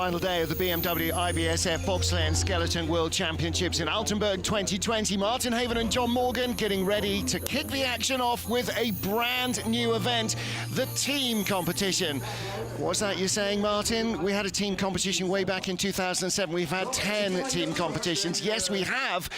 Final day of the BMW IBSF Bobsleigh and Skeleton World Championships in Altenberg 2020. Martin Haven and John Morgan getting ready to kick the action off with a brand new event, the team competition. What's that you're saying, Martin? We had a team competition way back in 2007. We've had 10 team competitions. Yes, we have,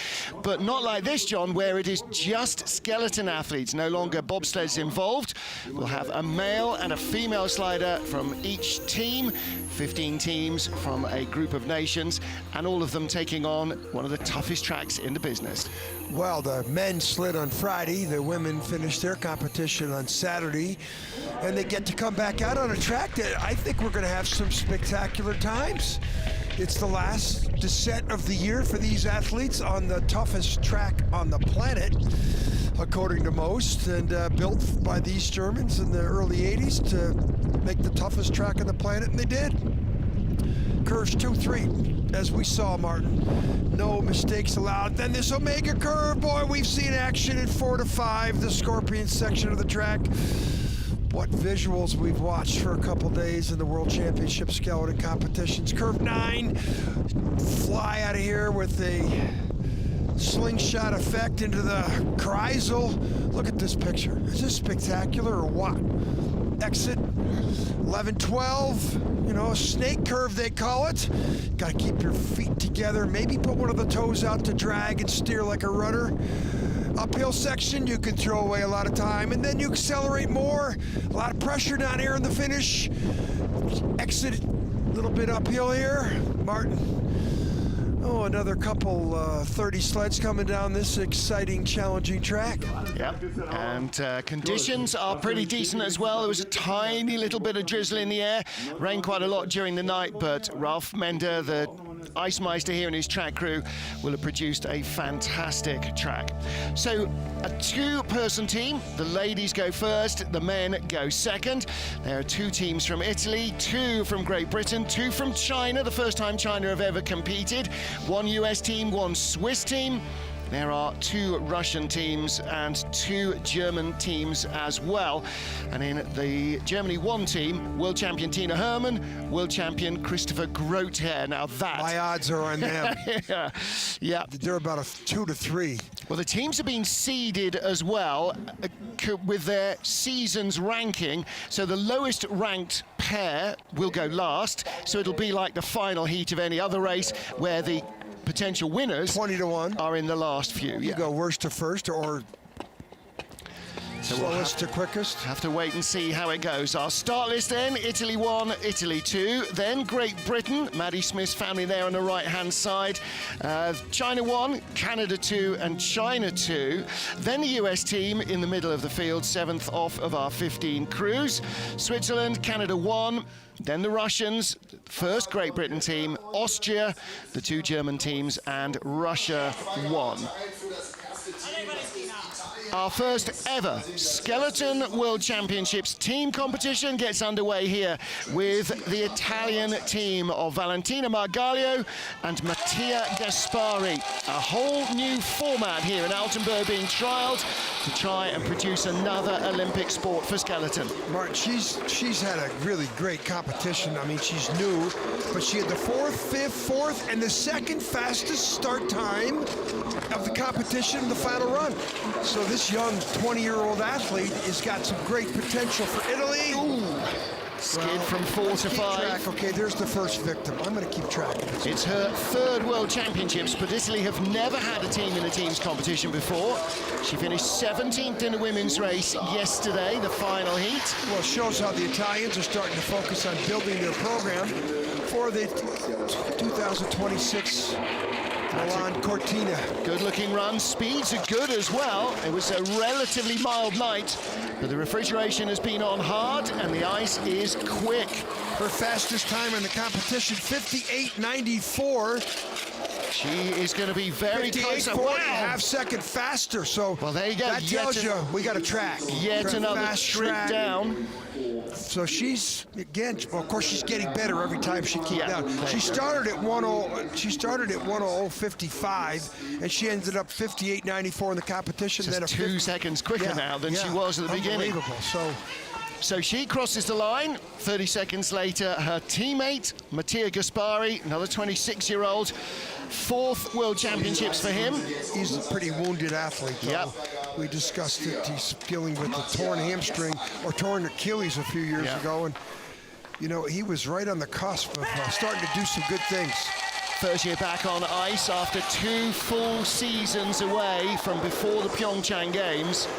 but not like this, John, where it is just skeleton athletes. No longer bobsleighs involved. We'll have a male and a female slider from each team, 15 teams from a group of nations, and all of them taking on one of the toughest tracks in the business. Well, the men slid on Friday, the women finished their competition on Saturday, and they get to come back out on a track that I think we're going to have some spectacular times. It's the last descent of the year for these athletes on the toughest track on the planet, according to most, and built by these Germans in the early 80s to make the toughest track on the planet, and they did. Curves 2-3, as we saw, Martin. No mistakes allowed. Then this Omega curve, boy, we've seen action in 4-5, the Scorpion section of the track. What visuals we've watched for a couple days in the World Championship skeleton competitions. Curve 9, fly out of here with a slingshot effect into the Kreisel. Look at this picture. Is this spectacular or what? Exit 11-12, you know, a snake curve they call it. Got to keep your feet together, maybe put one of the toes out to drag and steer like a rudder. Uphill section, you can throw away a lot of time, and then you accelerate more. A lot of pressure down here in the finish. Exit a little bit uphill here. Martin. Oh, another couple 30 sleds coming down this exciting, challenging track. Yep, and conditions are pretty decent as well. There was a tiny little bit of drizzle in the air. Rained quite a lot during the night, but Ralph Mender, the Ice Meister here and his track crew, will have produced a fantastic track. So, a two-person team. The ladies go first, the men go second. There are two teams from Italy, two from Great Britain, two from China, the first time China have ever competed. One US team, one Swiss team. There are two Russian teams and two German teams as well. And in the Germany 1 team, world champion Tina Hermann, world champion Christopher Grothair. Now that... My odds are on them. Yeah. They're about a 2-3. Well, the teams have been seeded as well with their season's ranking. So the lowest ranked pair will go last. So it'll be like the final heat of any other race where the potential winners 20-1 are in the last few. You go worst to first or slowest to quickest. Have to wait and see how it goes. Our start list then: Italy 1, Italy 2, then Great Britain, Maddie Smith's family there on the right hand side, China 1, Canada 2 and China 2, then the US team in the middle of the field, 7th off of our 15 crews, Switzerland, Canada 1, then the Russians, first Great Britain team, Austria, the two German teams, and Russia 1. Our first ever Skeleton World Championships team competition gets underway here with the Italian team of Valentina Margaglio and Mattia Gaspari. A whole new format here in Altenberg being trialled to try and produce another Olympic sport for skeleton. Martin, she's had a really great competition. I mean, she's new, but she had the 4th, 5th, 4th, and the second fastest start time of the competition in the final run. So this young 20-year-old athlete has got some great potential for Italy. Ooh. Skid from 4 to 5. Track. Okay, there's the first victim. I'm going to keep track of this. It's her 3rd World Championships, but Italy have never had a team in a teams competition before. She finished 17th in the women's race yesterday, the final heat. Well, it shows how the Italians are starting to focus on building their program for the 2026 Milan Cortina. Good-looking run. Speeds are good as well. It was a relatively mild night, but the refrigeration has been on hard and the ice is quick. Her fastest time in the competition, 58.94. She is going to be very close. Wow. Half second faster. So well, there you go. That tells you we got a track. Yet another trip down. So she's again. Well, of course, she's getting better every time she keeps down. She started at 10. She started at 1:00.55, and she ended up 58.94 in the competition. Just then 2 seconds quicker now than she was at the beginning. Unbelievable. So So she crosses the line. 30 seconds later, her teammate, Mattia Gaspari, another 26-year-old, 4th World Championships for him. He's a pretty wounded athlete, though. Yep. We discussed it. He's dealing with a torn hamstring or torn Achilles a few years ago. And, you know, he was right on the cusp of starting to do some good things. First year back on ice after 2 full seasons away from before the Pyeongchang Games.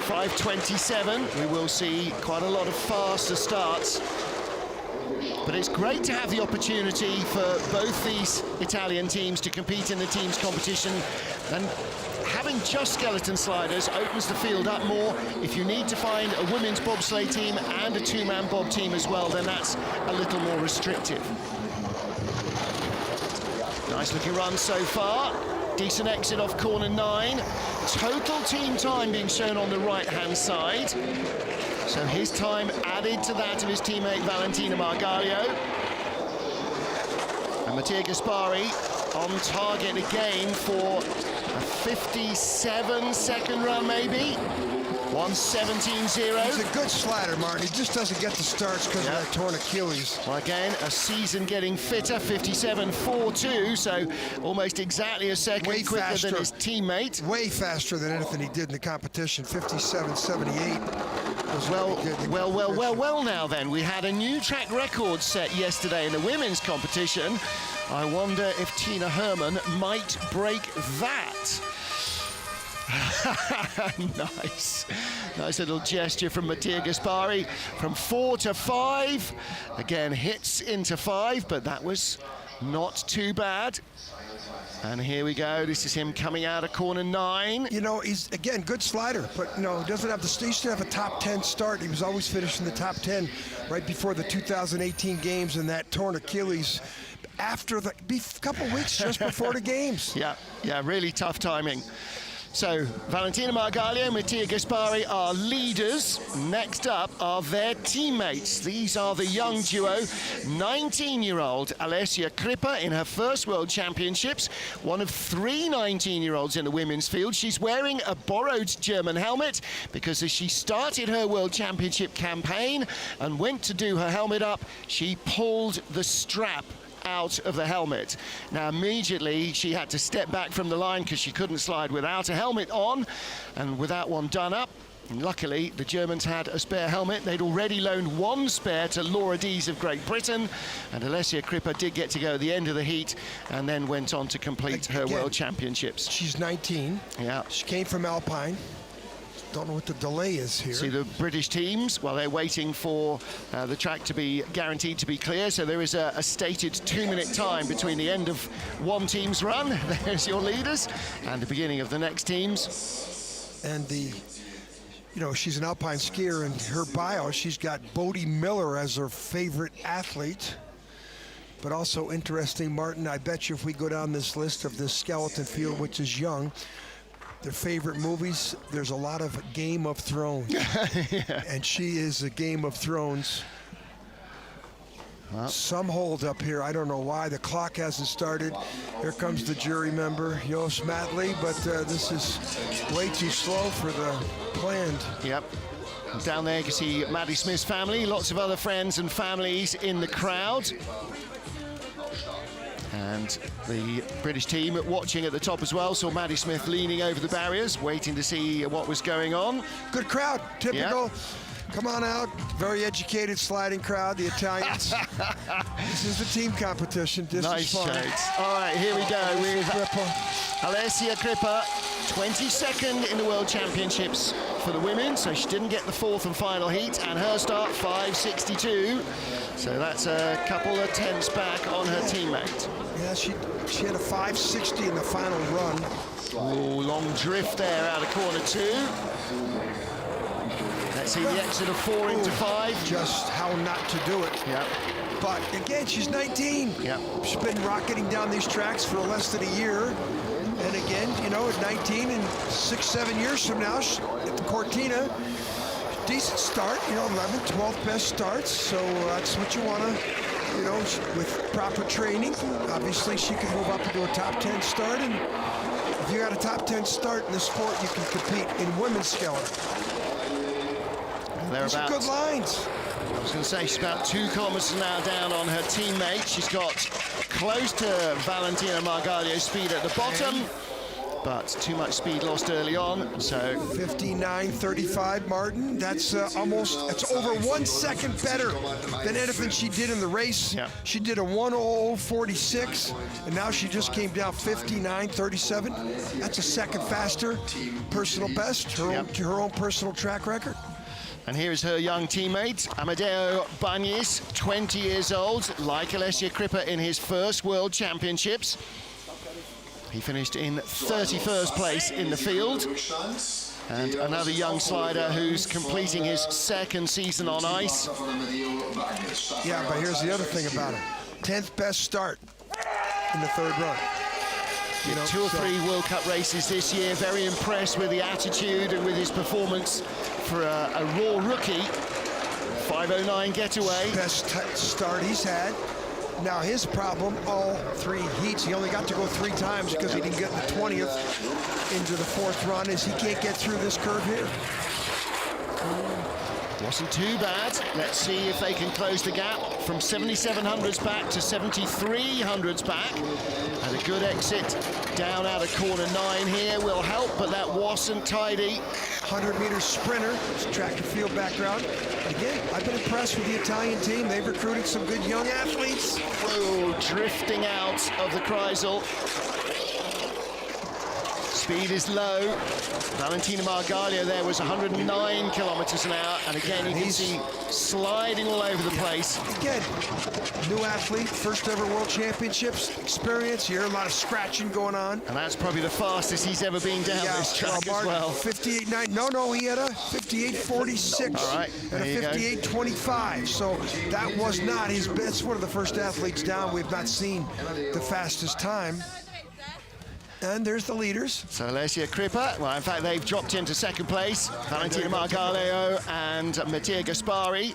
5:27. We will see quite a lot of faster starts. But it's great to have the opportunity for both these Italian teams to compete in the teams competition. And having just skeleton sliders opens the field up more. If you need to find a women's bobsleigh team and a 2-man bob team as well, then that's a little more restrictive. Nice looking run so far. Decent exit off corner 9. Total team time being shown on the right-hand side. So his time added to that of his teammate Valentina Margalio. And Mattia Gaspari on target again for a 57-second run, maybe. 1:17.0. He's a good slider, Martin. He just doesn't get the starts because of that torn Achilles. Well, again, a season getting fitter, 57.42, so almost exactly a second quicker than his teammate. Way faster than anything he did in the competition, 57.78. Well now then. We had a new track record set yesterday in the women's competition. I wonder if Tina Hermann might break that. Nice little gesture from Mattia Gaspari. From 4 to 5. Again, hits into 5, but that was not too bad. And here we go. This is him coming out of corner 9. You know, he's, again, good slider, but, you know, doesn't have he used to have a top 10 start. He was always finishing the top 10 right before the 2018 games, and that torn Achilles after the couple weeks just before the games. Yeah, really tough timing. So, Valentina Margalio and Mattia Gaspari are leaders. Next up are their teammates. These are the young duo. 19-year-old Alessia Kripper in her first World Championships. One of 3 19-year-olds in the women's field. She's wearing a borrowed German helmet because as she started her World Championship campaign and went to do her helmet up, she pulled the strap out of the helmet. Now immediately she had to step back from the line because she couldn't slide without a helmet on and without one done up. And luckily the Germans had a spare helmet. They'd already loaned 1 spare to Laura Dees of Great Britain, and Alessia Kripper did get to go at the end of the heat and then went on to complete her World Championships. She's 19. Yeah. She came from Alpine. Don't know what the delay is here. See the British teams, well, they're waiting for the track to be guaranteed to be clear, so there is a stated 2-minute time between the end of one team's run, there's your leaders, and the beginning of the next team's. And you know, she's an alpine skier. In her bio, she's got Bodie Miller as her favorite athlete. But also interesting, Martin, I bet you if we go down this list of this skeleton field, which is young, their favorite movies, there's a lot of Game of Thrones. Yeah. And she is a Game of Thrones. Well, some hold up here. I don't know why. The clock hasn't started. Here comes the jury member, Jos Matley, but this is way too slow for the planned. Yep. Down there you can see Maddie Smith's family, lots of other friends and families in the crowd. And the British team watching at the top as well. Saw Maddie Smith leaning over the barriers, waiting to see what was going on. Good crowd, typical. Yeah. Come on out, very educated sliding crowd, the Italians. This is the team competition. This nice is fun. shades. All right, here we go with Alessia Kripper, 22nd in the World Championships for the women, so she didn't get the 4th and final heat, and her start 5:62. So that's a couple of tenths back on her teammate. Yeah, she had a 5:60 in the final run. Oh, long drift there out of corner 2. Let's see the exit of 4 into 5. Just how not to do it. Yeah. But again, she's 19. Yeah. She's been rocketing down these tracks for less than a year. And again, you know, at 19 and 6-7 years from now, at the Cortina, decent start, you know, 11th, 12th best starts. So that's what you want to, you know, with proper training. Obviously, she can move up into a top 10 start. And if you got a top 10 start in the sport, you can compete in women's skeleton. Those are good lines. I was going to say she's about 2 kilometers now down on her teammate. She's got close to Valentina Margalio's speed at the bottom, but too much speed lost early on. So 59.35, Martin. That's that's over 1 second better than anything she did in the race. Yeah. She did a 1:00.46, and now she just came down 59.37. That's a second faster, personal best, her own personal track record. And here is her young teammate, Amadeo Bañez, 20 years old, like Alessia Crippa in his first World Championships. He finished in 31st place in the field. And another young slider who's completing his second season on ice. Yeah, but here's the other thing about him. 10th best start in the third run. You know, 2 or 3 World Cup races this year. Very impressed with the attitude and with his performance for a raw rookie. 5:09 getaway. Best start he's had. Now his problem, all 3 heats, he only got to go 3 times because he didn't get the 20th into the 4th run, is he can't get through this curve here. Wasn't too bad. Let's see if they can close the gap from 7,700s back to 7,300s back. And a good exit down out of corner 9 here will help, but that wasn't tidy. 100-meter sprinter, track and field background. Again, I've been impressed with the Italian team. They've recruited some good young athletes. Whoa, drifting out of the Kreisel. Speed is low. Valentina Margalio there was 109 kilometers an hour, and again you can see sliding all over the place. Again, new athlete, first ever World Championships experience. You hear a lot of scratching going on. And that's probably the fastest he's ever been down this track as well. 58.9. No, he had a 58.46 all right, and a 58.25. So that was not his best. One of the first athletes down. We've not seen the fastest time. And there's the leaders. So Alessia Crippa, well, in fact, they've dropped into second place. Valentina Margalio and Mattia Gaspari.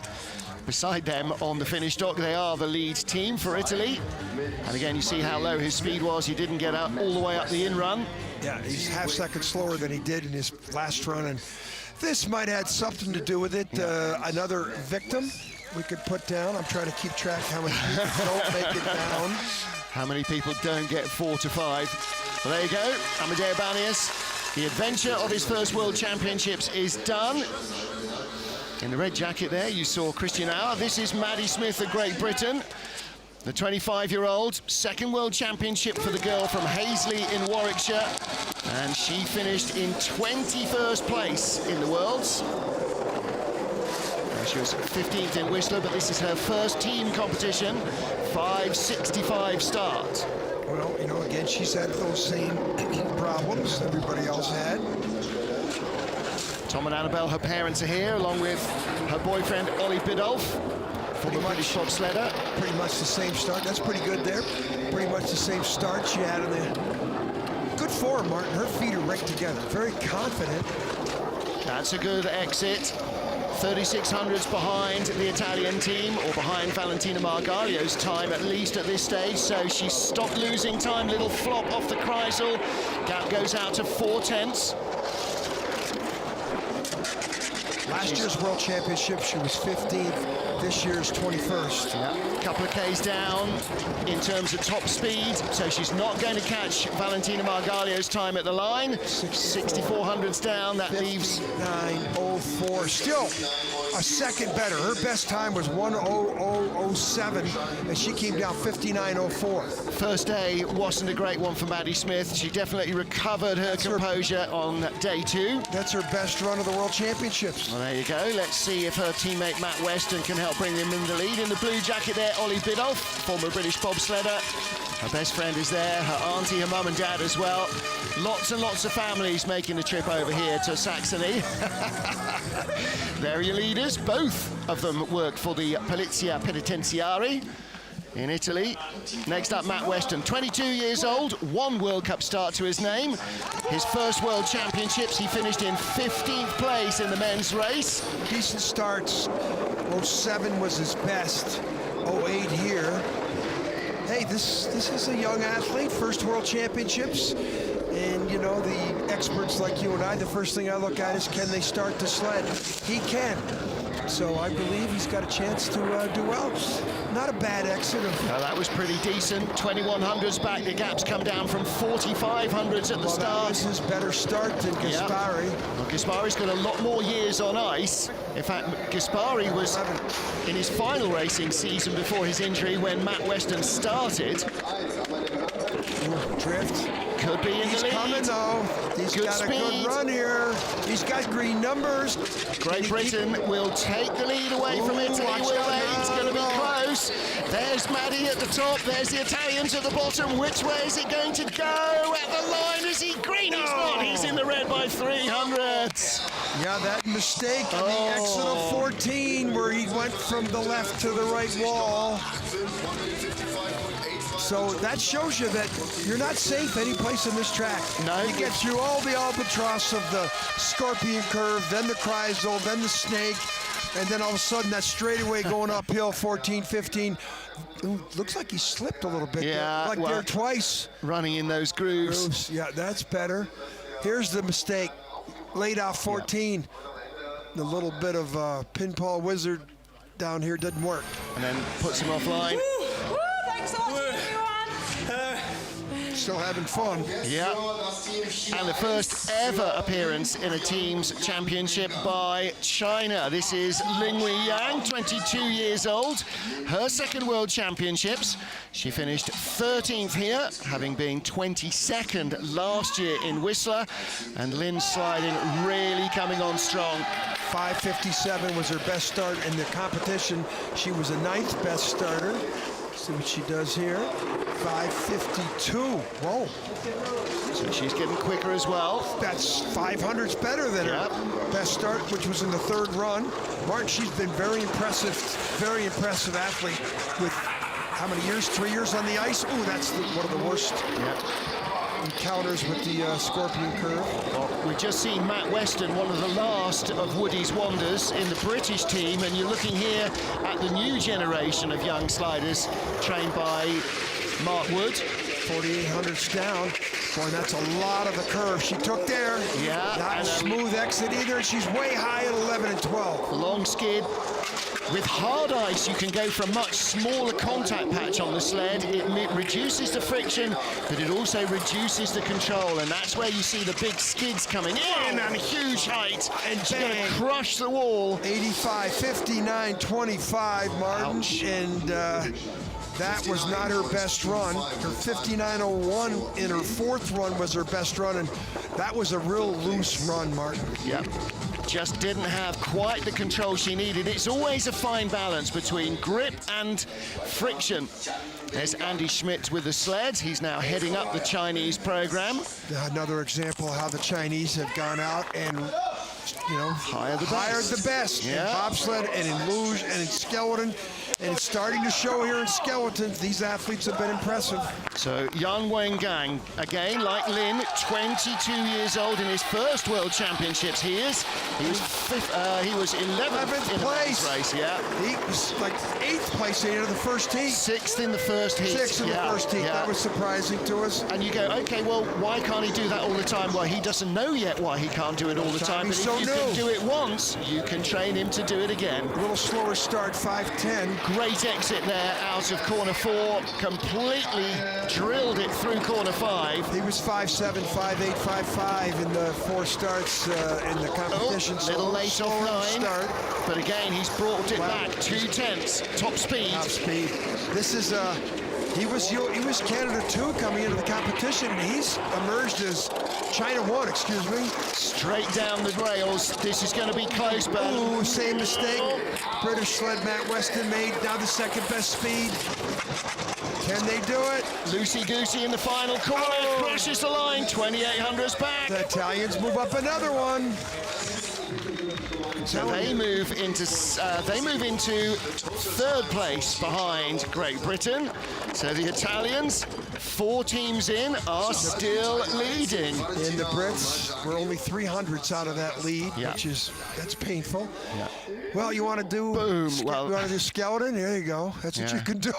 Beside them on the finish dock, they are the lead team for Italy. And again, you see how low his speed was. He didn't get out all the way up the in-run. Yeah, he's half second slower than he did in his last run. And this might have had something to do with it. Another victim we could put down. I'm trying to keep track how many people don't make it down. How many people don't get 4 to 5? Well, there you go, Amadeo Bañez. The adventure of his first World Championships is done. In the red jacket there, you saw Christian Auer. This is Maddie Smith of Great Britain, the 25-year-old, second World Championship for the girl from Hazley in Warwickshire. And she finished in 21st place in the Worlds. She was 15th in Whistler, but this is her first team competition, 5:65 start. Well, you know, again, she's had those same problems everybody else had. Tom and Annabelle, her parents, are here, along with her boyfriend, Ollie Biddulph, former British bobsledder. Pretty much the same start. That's pretty good there. Pretty much the same start she had in the... Good form, Martin. Her feet are right together. Very confident. That's a good exit. 3,600s behind the Italian team, or behind Valentina Margalio's time, at least at this stage. So she's stopped losing time. Little flop off the Kreisel. Gap goes out to 4/10. Last year's World Championship, she was 15th. This year's 21st. Yeah, a couple of Ks down in terms of top speed, so she's not going to catch Valentina Margalio's time at the line. 6,400s down, that leaves 9:04. Still a second better. Her best time was 1:00.07, and she came down 59:04. First day wasn't a great one for Maddie Smith. She definitely recovered her composure on day 2. That's her best run of the World Championships. Well, there you go. Let's see if her teammate Matt Weston can help bring them in the lead. In the blue jacket there, Ollie Biddulph, former British bobsledder. Her best friend is there, her auntie, her mum and dad as well. Lots and lots of families making the trip over here to Saxony. There are your leaders. Both of them work for the Polizia Penitenziaria in Italy. Next up, Matt Weston, 22 years old, 1 World Cup start to his name. His first World Championships, he finished in 15th place in the men's race. Decent starts. 07 was his best. 08 here. Hey, this is a young athlete, first World Championships. And, you know, the experts like you and I, the first thing I look at is, can they start the sled? He can. So I believe he's got a chance to do well. Not a bad exit. That was pretty decent. 2100s back. The gap's come down from 4500s at the start. This is better start than Gaspari. Well, Gaspari's got a lot more years on ice. In fact, Gaspari was in his final racing season before his injury when Matt Weston started. Drift. Could be in the lead. He's coming though. He's got speed. a good run here. He's got green numbers. Great Britain will take the lead away from Italy, will they? It's going to be close. There's Maddie at the top. There's the Italians at the bottom. Which way is it going to go? At the line, is he green? He's not. He's in the red by 300. Yeah, that mistake on the exit of 14 where he went from the left to the right wall. So that shows you that you're not safe any place in this track. No. You get through all the albatross of the scorpion curve, then the Kreisel, then the snake, and then all of a sudden that straightaway going uphill, 14, 15. Ooh, looks like he slipped a little bit. Yeah, like there twice. Running in those grooves. Yeah, that's better. Here's the mistake. Laid off 14. The little bit of pinball wizard down here didn't work. And then puts him offline. Thanks so much, everyone. Still having fun. Yeah. And the first ever appearance in a team's championship by China. This is Lingwei Yang, 22 years old. Her second World Championships. She finished 13th here, having been 22nd last year in Whistler. And Lynn sliding really coming on strong. 5:57 was her best start in the competition. She was a 9th best starter. See what she does here. 5:52. Whoa. So she's getting quicker as well. That's 500s better than her best start, which was in the third run. Martin, she's been very impressive athlete with how many years? 3 years on the ice. Ooh, that's one of the worst encounters with the scorpion curve. Well, we've just seen Matt Weston, one of the last of Woody's wonders in the British team, and you're looking here at the new generation of young sliders trained by Mark Wood. 4,800s down. Boy, that's a lot of the curve she took there. Yeah. Not a smooth exit either. She's way high at 11 and 12. Long skid. With hard ice, you can go for a much smaller contact patch on the sled. It reduces the friction, but it also reduces the control, and that's where you see the big skids coming in and huge height. And she's going to crush the wall. 85, 59, 25, Martin. Ouch. And that was not her best run. Her 59.01 in her fourth run was her best run, and that was a real loose run, Martin. Yeah. Just didn't have quite the control she needed. It's always a fine balance between grip and friction. There's Andy Schmidt with the sled. He's now heading up the Chinese program. Another example of how the Chinese have gone out and, you know, hired the best in bobsled and in luge and in skeleton. And it's starting to show here in skeleton. These athletes have been impressive. So Yan Wengang, again, like Lin, 22 years old in his first World Championships. He was 11th in the men's race. He was like 8th place in the first heat. 6th in the first heat. 6th in the first heat. That was surprising to us. And you go, okay, well, why can't he do that all the time? Well, he doesn't know yet why he can't do it all the time. But if you can do it once, you can train him to do it again. A little slower start, 5:10. Great exit there out of corner 4, completely drilled it through corner 5. He was 5'7", 5'8", 5'5" in the 4 starts in the competition. A little late off 9, but again, he's brought it back, 2/10, top speed. Top speed. This is, he was Canada 2 coming into the competition, and he's emerged as China 1, excuse me. Straight down the rails. This is going to be close, but... Ooh, same mistake. British sled Matt Weston made, now the second best speed. Can they do it? Loosey-goosey in the final corner, crushes the line, 2800s back. The Italians move up another one. So they move into third place behind Great Britain. So the Italians, 4 teams in, are still leading. And the Brits, we're only 300s out of that lead, that's painful. Yeah. Well, you want to do you want to do skeleton? There you go. That's what you can do.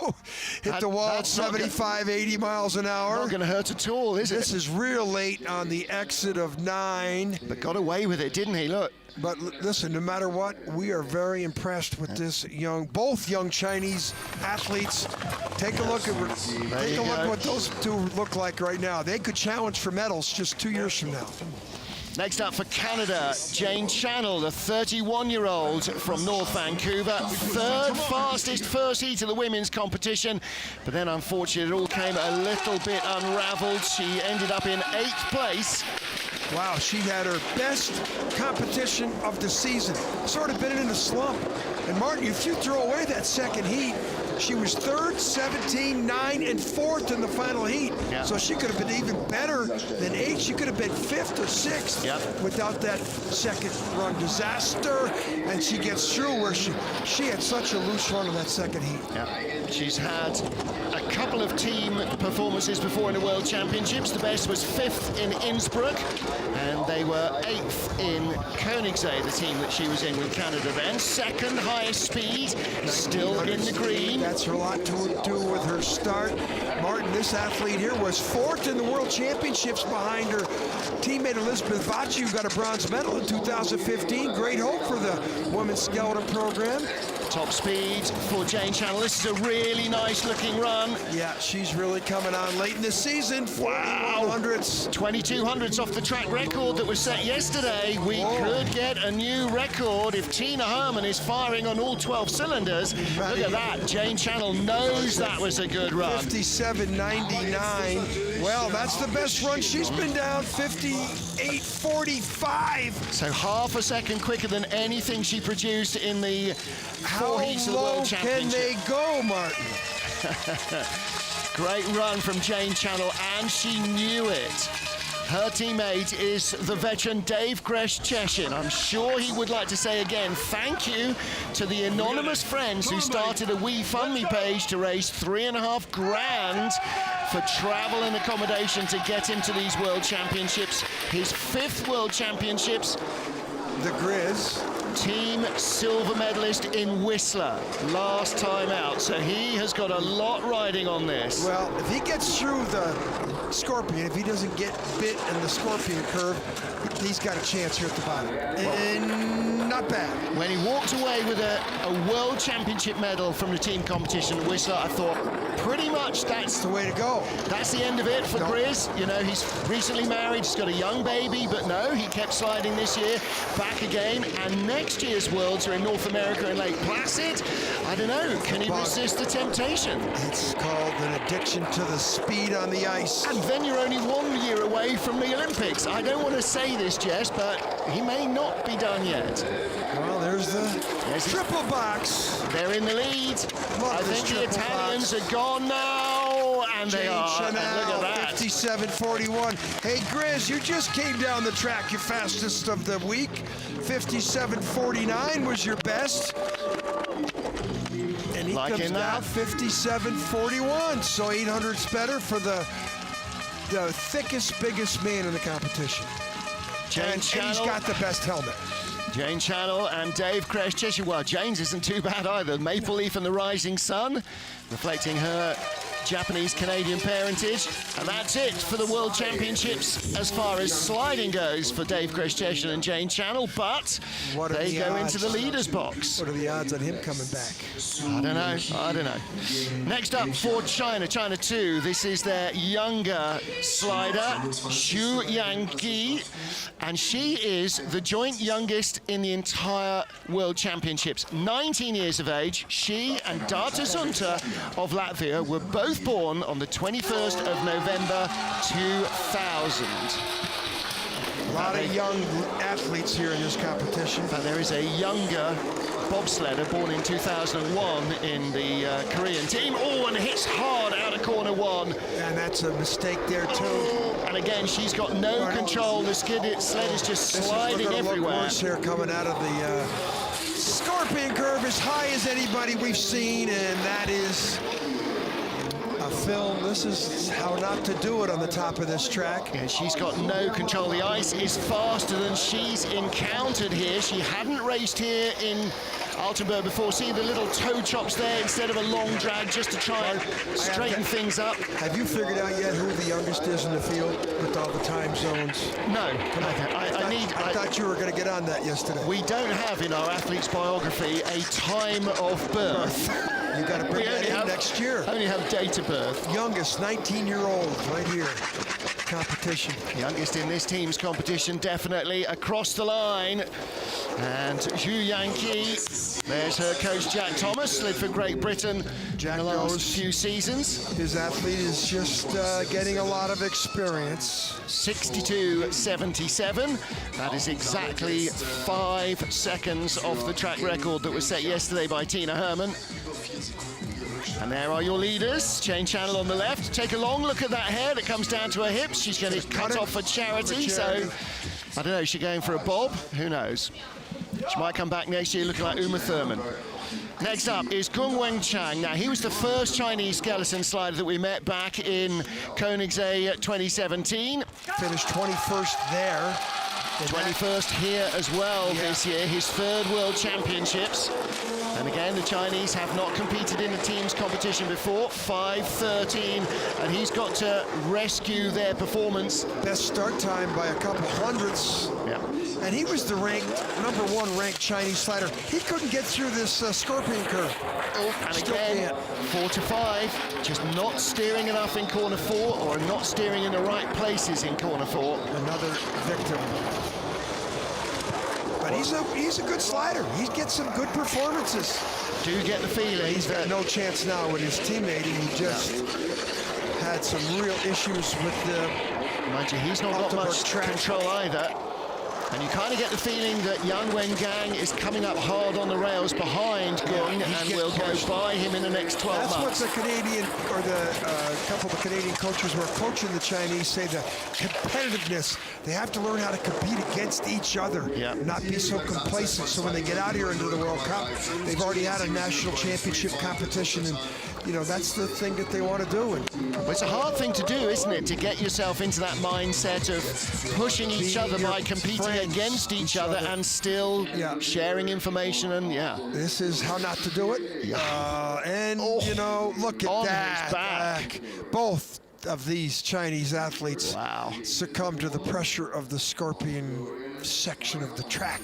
Hit the wall at 75, 80 miles an hour. Not going to hurt at all, is it? This is real late on the exit of 9. But got away with it, didn't he? Look. But listen, no matter what, we are very impressed with this both young Chinese athletes. Take a look at what those two look like right now. They could challenge for medals just 2 years from now. Next up for Canada, Jane Channel, the 31-year-old from North Vancouver. Third fastest first heat of the women's competition. But then, unfortunately, it all came a little bit unraveled. She ended up in 8th place. Wow, she had her best competition of the season. Sort of been in a slump. And Martin, if you throw away that second heat, she was 3rd, 17, 9, and 4th in the final heat. Yeah. So she could have been even better than 8th. She could have been 5th or 6th without that second run disaster. And she gets through where she had such a loose run on that second heat. Yeah. She's had a couple of team performances before in the World Championships. The best was 5th in Innsbruck, and they were 8th in Koenigsegg, the team that she was in with Canada then. Second highest speed, still in the green. That's a lot to do with her start. Martin, this athlete here was 4th in the World Championships behind her teammate Elizabeth Vacu, who got a bronze medal in 2015. Great hope for the women's skeleton program. Top speed for Jane Channel. This is a really nice looking run. Yeah, she's really coming on late in the season. Wow. 400s. 2200s off the track record that was set yesterday. We could get a new record if Tina Herman is firing on all 12 cylinders. Look at that. Jane Channel knows that was a good run. 57.99. Well, that's the best run. She's been down 58.45. So half a second quicker than anything she produced in the 4 heats of the World Championship. Can they go, Martin? Great run from Jane Channel, and she knew it. Her teammate is the veteran Dave Gresh-Cheshin. I'm sure he would like to say again thank you to the anonymous friends who started a WeFundMe page to raise $3.5 grand for travel and accommodation to get him to these World Championships. His 5th World Championships. The Grizz. Team silver medalist in Whistler, last time out. So he has got a lot riding on this. Well, if he gets through the Scorpion, if he doesn't get bit in the Scorpion curve, he's got a chance here at the bottom. And not bad. When he walked away with a World Championship medal from the team competition at Whistler, I thought, pretty much that's the way to go. That's the end of it for Grizz. You know, he's recently married, he's got a young baby, but no, he kept sliding this year, back again, and next year's Worlds are in North America in Lake Placid. I don't know, can he resist the temptation? It's called an addiction to the speed on the ice. And then you're only 1 year away from the Olympics. I don't want to say this, Jess, but he may not be done yet. Well, there's the triple box. They're in the lead. I think the Italians are gone now, and they are. And look at that. 57.41. Hey, Grizz, you just came down the track, your fastest of the week. 57.49 was your best. And he comes down 57.41. So 800's better for the thickest, biggest man in the competition. And he's got the best helmet. Jane Channel and Dave Gresh-Cheshin. Well, Jane's isn't too bad either. Maple Leaf and the Rising Sun, reflecting her Japanese-Canadian parentage. And that's it for the World Championships as far as sliding goes for Dave Gresh-Cheshin and Jane Channel, but they go into the leaders box. What are the odds on him coming back? I don't know. Next up for China 2. This is their younger slider, Xu Yangqi, and she is the joint youngest in the entire World Championships. 19 years of age, she and Data Zunta of Latvia were both born on the 21st of November 2000. A lot of young athletes here in this competition. But there is a younger bobsledder born in 2001 in the Korean team. Oh, and hits hard out of corner 1. And that's a mistake there, too. And again, she's got no control. The sled is just sliding everywhere. Look worse here coming out of the Scorpion curve, as high as anybody we've seen, and that is a film. This is how not to do it on the top of this track. And she's got no control. The ice is faster than she's encountered here. She hadn't raced here in Altenberg before. See the little toe chops there instead of a long drag, just to try and straighten things up. Have you figured out yet who the youngest is in the field with all the time zones? No. Come on. I thought you were going to get on that yesterday. We don't have in our athlete's biography a time of birth. You got to bring that in next year. Only have date of birth. Youngest, 19-year-old, right here. Competition. Youngest in this team's competition, definitely across the line. And Zhu Yankee, there's her coach Jack Thomas, slid for Great Britain in the last few seasons. His athlete is just getting a lot of experience. 62.77. That is exactly 5 seconds off the track record that was set yesterday by Tina Herman. And there are your leaders. Jane Channel on the left. Take a long look at that hair that comes down to her hips. She's going to cut off for charity. So, I don't know, is she going for a bob? Who knows? She might come back next year looking like Uma Thurman. Next up is Gung Wen Chang. Now, he was the first Chinese skeleton slider that we met back in Koenigsegg 2017. Finished 21st there. 21st here as well this year, his 3rd World Championships. And again, the Chinese have not competed in a team's competition before. 5:13, and he's got to rescue their performance. Best start time by a couple hundredths. Yeah. And he was the number 1 ranked Chinese slider. He couldn't get through this scorpion curve. And again, 4 to 5, just not steering enough in corner 4 or not steering in the right places in corner 4. Another victim. But he's a good slider. He gets some good performances. Do get the feeling he's got no chance now with his teammate. He just had some real issues with the. Mind you, he's not got much control either. And you kind of get the feeling that Yang Wengang is coming up hard on the rails behind Gung and will go by him in the next 12 months. That's what the Canadian, or the couple of the Canadian coaches who are coaching the Chinese say, the competitiveness. They have to learn how to compete against each other, not be so complacent. So when they get out here into the World Cup, they've already had a national championship competition, and you know that's the thing that they want to do. Well, it's a hard thing to do, isn't it, to get yourself into that mindset of pushing each other by competing against each other and still sharing information. And this is how not to do it. And you know, look at that. Back. Both of these Chinese athletes succumb to the pressure of the scorpion section of the track.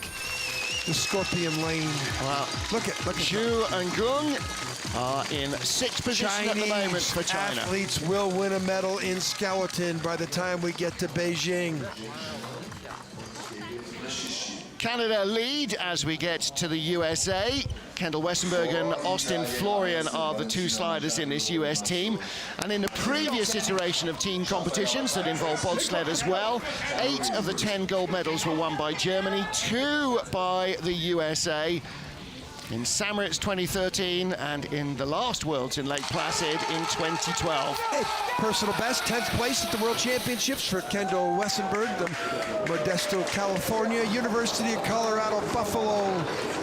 The scorpion lane. Wow. Look at Zhu and Gung are in 6th position at the moment for China. Athletes will win a medal in skeleton by the time we get to Beijing. Canada lead as we get to the USA. Kendall Westenberg and Austin Florian are the 2 sliders in this US team. And in the previous iteration of team competitions that involved bobsled as well, 8 of the 10 gold medals were won by Germany, 2 by the USA. In Samoritz 2013 and in the last Worlds in Lake Placid in 2012. Hey, personal best, 10th place at the World Championships for Kendall Westenberg, the Modesto, California, University of Colorado Buffalo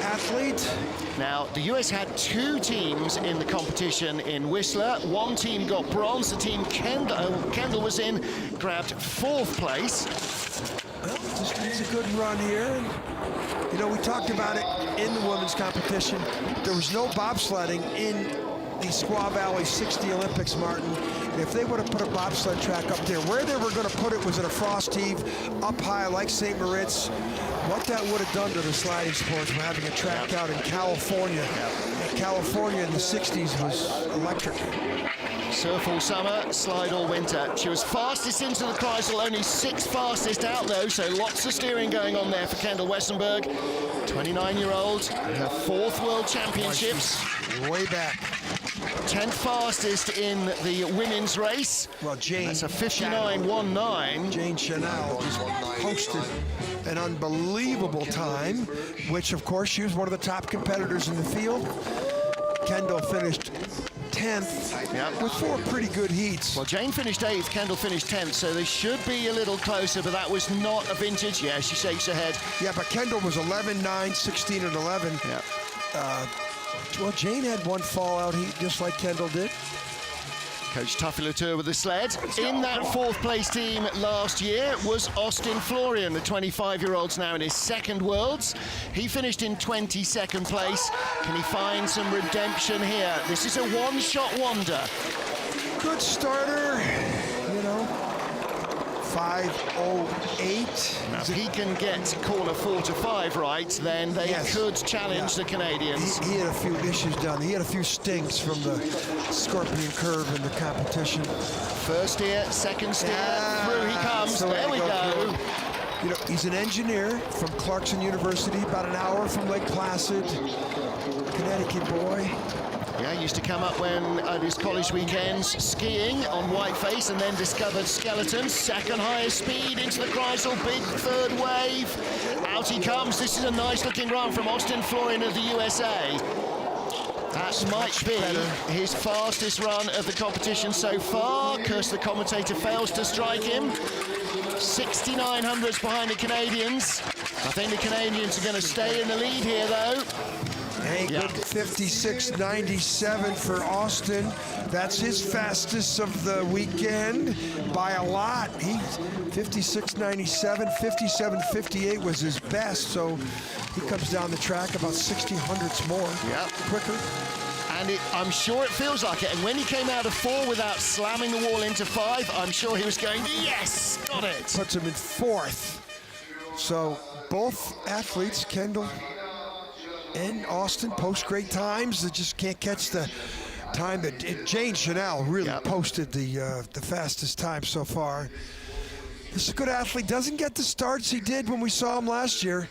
athlete. Now, the US had 2 teams in the competition in Whistler. 1 team got bronze. The team Kendall was in grabbed 4th place. Well, it's a good run here. You know, we talked about it in the women's competition. There was no bobsledding in the Squaw Valley 60 Olympics, Martin. If they would have put a bobsled track up there, where they were going to put it was in a frost heave, up high like St. Moritz. What that would have done to the sliding sports for having a track out in California. And California in the 60s was electric. Surf all summer, slide all winter. She was fastest into the Kreisel, only 6th fastest out though, so lots of steering going on there for Kendall Westenberg. 29-year-old, her 4th World Championships. Way back. 10th fastest in the women's race. Well, Jane. That's a 59.19. Jane Chanel just posted an unbelievable time, which of course she was one of the top competitors in the field. Kendall finished 10th with 4 pretty good heats. Well, Jane finished 8th, Kendall finished 10th, so they should be a little closer, but that was not a vintage. Yeah, she shakes her head. Yeah, but Kendall was 11, 9, 16, and 11. Yeah. Well, Jane had 1 fallout heat just like Kendall did. Coach Tuffy Latour with the sled. In that fourth-place team last year was Austin Florian, the 25-year-old's now in his second Worlds. He finished in 22nd place. Can he find some redemption here? This is a one-shot wonder. Good starter, you know. 5:08. Now, if he can get corner 4 to 5 right, then they could challenge the Canadians. He had a few issues down there. He had a few stings from the scorpion curve in the competition. First steer, second steer, through he comes. So there we go. Through. You know, he's an engineer from Clarkson University, about an hour from Lake Placid. Connecticut boy. Yeah, used to come up when at his college weekends skiing on Whiteface and then discovered skeletons. Second highest speed into the Kreisel, big third wave. Out he comes. This is a nice looking run from Austin Florian of the USA. That might be his fastest run of the competition so far, because the commentator fails to strike him. 69 hundredths behind the Canadians. I think the Canadians are going to stay in the lead here, though. Hey, good 56.97 for Austin. That's his fastest of the weekend by a lot. He 56.97, 57.58 was his best, so he comes down the track about 60 hundredths more. Quicker. And I'm sure it feels like it. And when he came out of 4 without slamming the wall into 5, I'm sure he was going, yes, got it. Puts him in 4th. So both athletes, Kendall and Austin, post great times. They just can't catch the time that Jane Chanel really posted the fastest time so far. This is a good athlete. Doesn't get the starts he did when we saw him last year.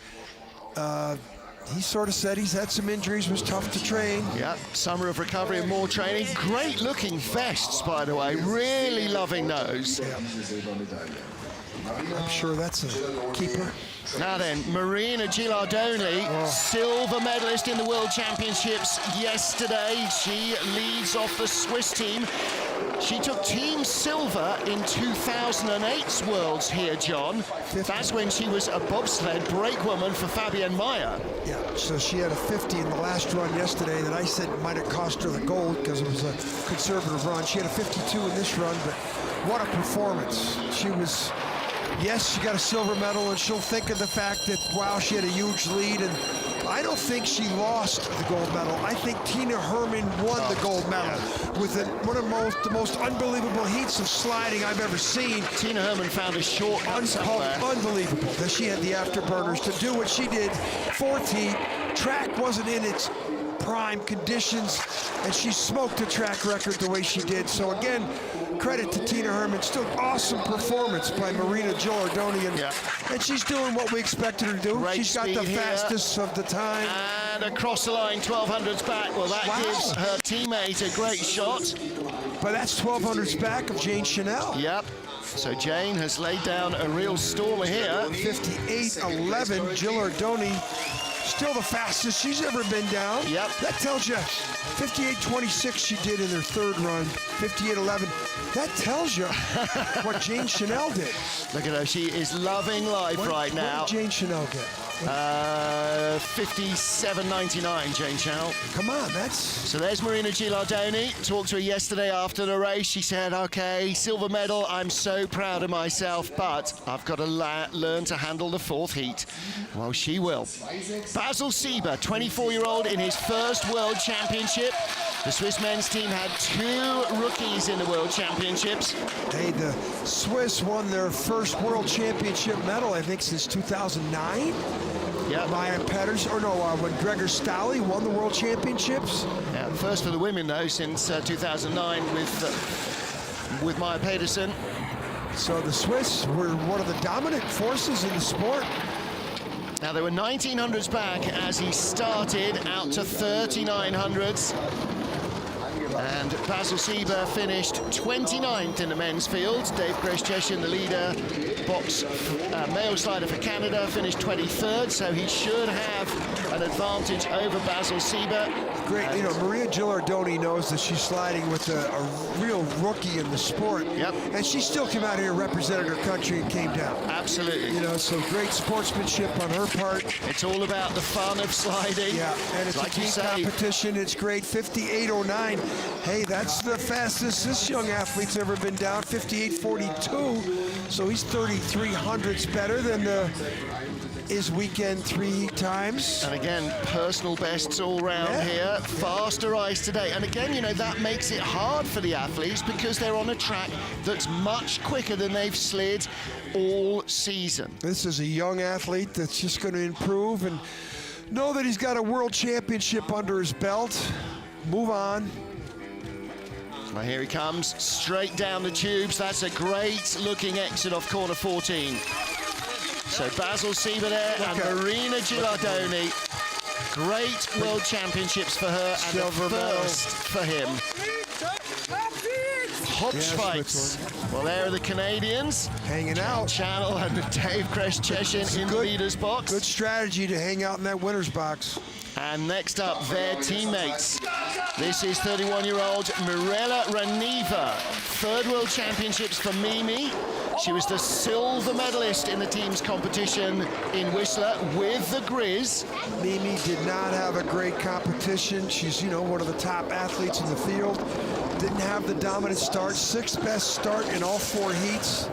He sort of said he's had some injuries, was tough to train. Yeah, summer of recovery and more training. Great looking vests, by the way. Really loving those. Yeah. I'm sure that's a keeper. Now then, Marina Gilardoni, silver medalist in the World Championships yesterday. She leads off the Swiss team. She took team silver in 2008's Worlds here, John. That's when she was a bobsled brakewoman for Fabienne Meyer. Yeah, so she had a 50 in the last run yesterday that I said might have cost her the gold because it was a conservative run. She had a 52 in this run, but what a performance. She was... Yes, she got a silver medal, and she'll think of the fact that, wow, she had a huge lead, and I don't think she lost the gold medal. I think Tina Herman won the gold medal with one of the most unbelievable heats of sliding I've ever seen. Tina Herman found a shortcut somewhere. Unbelievable that she had the afterburners to do what she did. 4th heat, track wasn't in its prime conditions, and she smoked the track record the way she did. So again, credit to Tina Herman. Still awesome performance by Marina Gilardoni, and she's doing what we expected her to do. Great she's got the fastest of the time. And across the line, 1200s back. Well, that gives her teammate a great shot. But that's 1200s back of Jane Chanel. Yep. So Jane has laid down a real stormer here. 58.11, Gilardoni. Still the fastest she's ever been down. Yep. That tells you 58.26 she did in her third run. 58.11. That tells you what Jane Chanel did. Look at her. She is loving life right now. What did Jane Chanel get? 57.99, Jane Chanel. Come on, that's... So there's Marina Gilardoni. Talked to her yesterday after the race. She said, okay, silver medal. I'm so proud of myself, but I've got to learn to handle the 4th heat. Well, she will. Basil Sieber, 24-year-old in his first World Championship. The Swiss men's team had 2 rookies in the World Championships. Hey, the Swiss won their first World Championship medal, I think, since 2009. Yeah. Maya Peters, when Gregor Stally won the World Championships. Yeah, first for the women, though, since 2009 with Maya Pedersen. So the Swiss were one of the dominant forces in the sport. Now, they were 1900s back as he started, out to 3900s. And Basil Sieber finished 29th in the men's field. Dave Kreszczeshin, the leader, box male slider for Canada, finished 23rd, so he should have an advantage over Basil Sieber. Great, you know, Maria Gilardoni knows that she's sliding with a real rookie in the sport. Yep. And she still came out here, represented her country, and came down. Absolutely. You know, so great sportsmanship on her part. It's all about the fun of sliding. Yeah, and it's like a team competition. It's great. 58.09. Hey, that's the fastest this young athlete's ever been down. 58.42. So he's 33 hundredths better than his weekend 3 times. And again, personal bests all round here. Faster ice today. And again, you know, that makes it hard for the athletes because they're on a track that's much quicker than they've slid all season. This is a young athlete that's just going to improve and know that he's got a world championship under his belt. Move on. Well, here he comes, straight down the tubes. That's a great looking exit off corner 14. So Basil Sieber there and Marina Gilardoni. Great world championships for her and Silver first for him. Hopschweiz. Well, there are the Canadians. Hanging out. Channel and Dave Kreszczeshin in the leader's box. Good strategy to hang out in that winner's box. And next up, their teammates. This is 31-year-old Mirella Raneva. 3rd World Championships for Mimi. She was the silver medalist in the team's competition in Whistler with the Grizz. Mimi did not have a great competition. She's, you know, one of the top athletes in the field. Didn't have the dominant start. 6th best start in all 4 heats.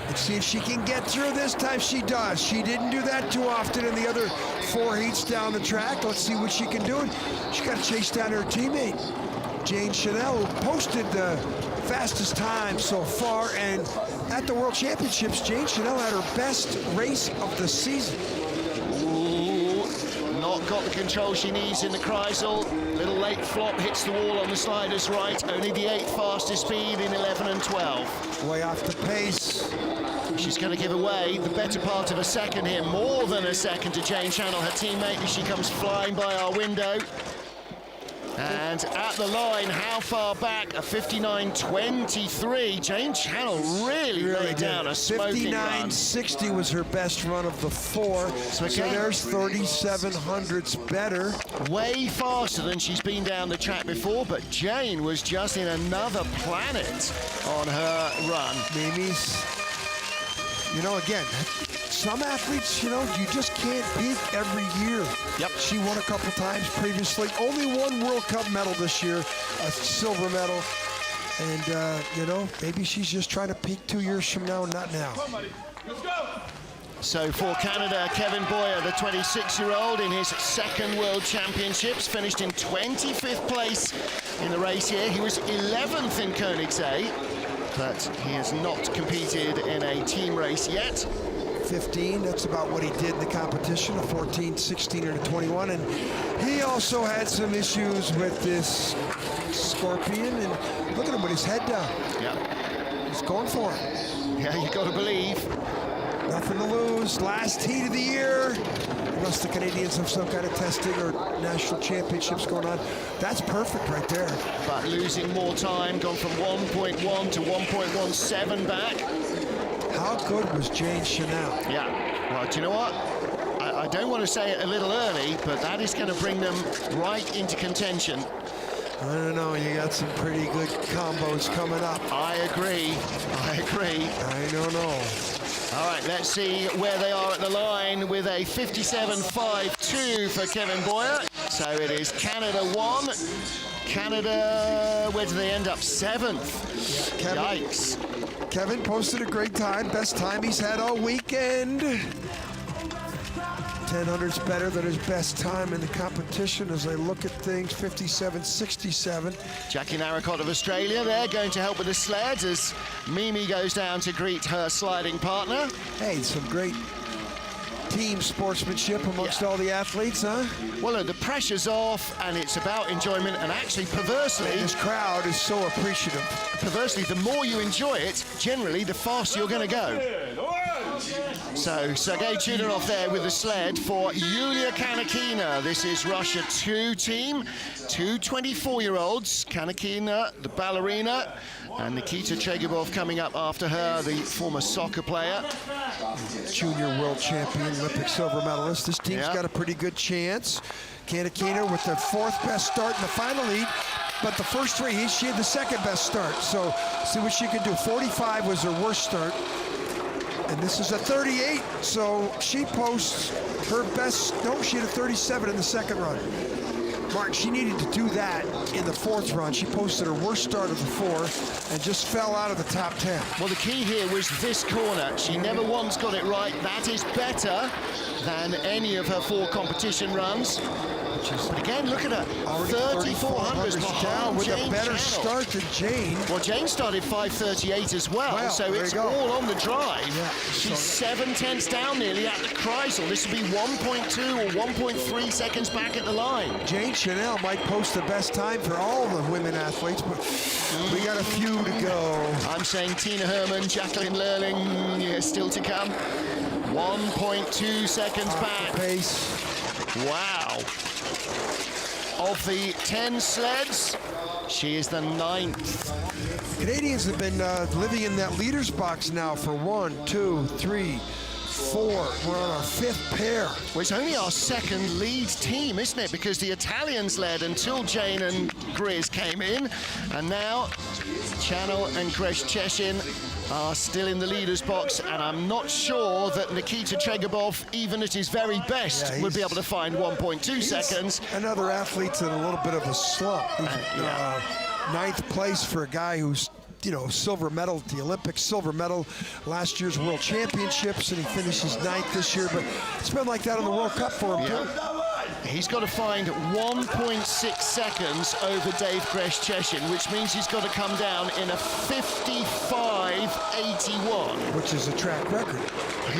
Let's see if she can get through this time. She does. She didn't do that too often in the other 4 heats down the track. Let's see what she can do. She got to chase down her teammate, Jane Chanel, who posted the fastest time so far. And at the World Championships, Jane Chanel had her best race of the season. Ooh, not got the control she needs in the Kreisel. Little late flop, hits the wall on the sliders right. Only the 8th fastest speed in 11 and 12. Way off the pace. She's going to give away the better part of a second here, more than a second to Jane Channel, her teammate, as she comes flying by our window. And at the line, how far back? A 59.23. Jane Channel really laid down a smoking run. 59.60 was her best run of the 4. So there's 37 hundredths better. Way faster than she's been down the track before, but Jane was just in another planet on her run. Mimi's, you know, again, some athletes, you know, you just can't peak every year. Yep. She won a couple times previously. Only 1 World Cup medal this year, a silver medal. And, you know, maybe she's just trying to peak 2 years from now, not now. Let's go. So for Canada, Kevin Boyer, the 26-year-old, in his 2nd World Championships, finished in 25th place in the race here. He was 11th in Koenigsegg, but he has not competed in a team race yet. 15, that's about what he did in the competition, a 14, 16, and a 21. And he also had some issues with this Scorpion, and look at him with his head down. Yeah. He's going for it. Yeah, you got to believe. Nothing to lose. Last heat of the year. Unless the Canadians have some kind of testing or national championships going on. That's perfect right there. But losing more time, gone from 1.1 to 1.17 back. How good was Jane Chanel? Yeah, well, do you know what? I don't want to say it a little early, but that is going to bring them right into contention. I don't know, you got some pretty good combos coming up. I agree. I don't know. All right, let's see where they are at the line with a 57.52 for Kevin Boyer. So it is Canada 1. Canada, where do they end up? 7th. Yeah, Yikes. Kevin posted a great time, best time he's had all weekend. 10 hundredths better than his best time in the competition as I look at things, 57.67. Jackie Narracott of Australia there, going to help with the sleds as Mimi goes down to greet her sliding partner. Hey, some great team sportsmanship amongst all the athletes, huh? Well, look, the pressure's off and it's about enjoyment, and actually, perversely, this crowd is so appreciative. Perversely, the more you enjoy it, generally, the faster you're going to go. So Sergei Chudinov there with the sled for Yulia Kanakina. This is Russia 2 team, two 24-year-olds, Kanakina, the ballerina, and Nikita Chegubov coming up after her, the former soccer player. Junior world champion, Olympic silver medalist. This team's got a pretty good chance. Kanakina with the 4th best start in the final lead, but the first 3, she had the 2nd best start. So see what she could do. 45 was her worst start. And this is a 38, so she posts her best. No, she had a 37 in the 2nd run. Martin, she needed to do that in the 4th run. She posted her worst start of the 4 and just fell out of the top 10. Well, the key here was this corner. She never once got it right. That is better than any of her 4 competition runs. But again, look at her, 3,400 down with Jane a better Channel. start than Jane. Well, Jane started 5:38 as well, so it's all on the drive. Yeah, She's 7/10 down nearly at the Kreisel. This would be 1.2 or 1.3 seconds back at the line. Jane Chanel might post the best time for all the women athletes, but we got a few to go. I'm saying Tina Hermann, Jacqueline Lerling, still to come. 1.2 seconds back. Pace. Wow. Of the 10 sleds, she is the 9th. Canadians have been living in that leader's box now for 1, 2, 3, 4. We're on our 5th pair. Well, it's only our 2nd lead team, isn't it? Because the Italians led until Jane and Grizz came in, and now Channel and Greshcheshin are still in the leader's box, and I'm not sure that Nikita Chegubov, even at his very best, would be able to find 1.2 seconds. Another athlete's in a little bit of a slump. 9th place for a guy who's, silver medal at the Olympics, silver medal last year's World Championships, and he finishes 9th this year, but it's been like that in the World Cup for him, too. He's got to find 1.6 seconds over Dave Greshcheshin, which means he's got to come down in a 55.81. Which is a track record.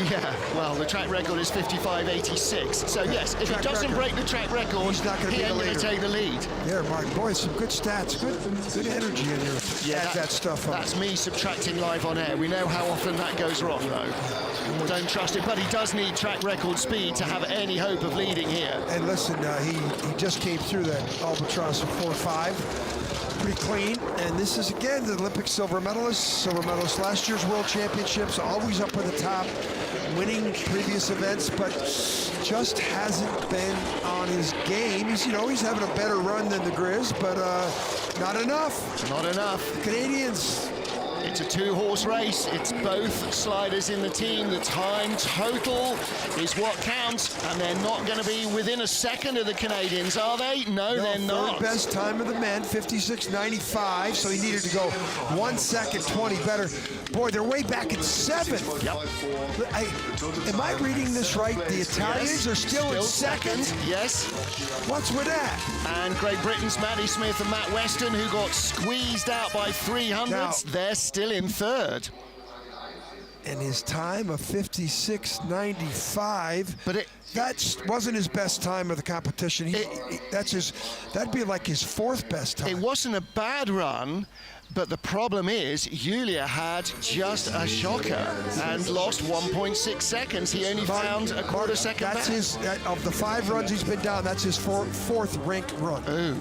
Yeah, well, the track record is 55.86. So, yes, if he doesn't break the track record, he's not going to take the lead. There, Mark. Boy, some good stats, good energy in here. Yeah, that stuff up. That's me subtracting live on air. We know how often that goes wrong, though. Don't trust it, but he does need track record speed to have any hope of leading here. And listen, he just came through that Albatross of 4.5. Pretty clean, and this is again the Olympic silver medalist last year's World Championships, always up at the top, winning previous events, but just hasn't been on his game. He's having a better run than the Grizz, but not enough. Not enough. Canadians. It's a 2-horse race. It's both sliders in the team. The time total is what counts, and they're not going to be within a second of the Canadians, are they? No, they're not. 3rd best time of the men, 56.95, so he needed to go 1 second 20 better. Boy, they're way back at 7th. Yep. Am I reading this right? The Italians are still in second? Yes. What's with that? And Great Britain's Maddie Smith and Matt Weston, who got squeezed out by 300s, they're still in 3rd. And his time of 56.95. But that wasn't his best time of the competition. That'd be like his 4th best time. It wasn't a bad run, but the problem is Yulia had just a shocker and lost 1.6 seconds. He only found a quarter second back. Of the 5 runs he's been down, that's his 4th ranked run. Ooh.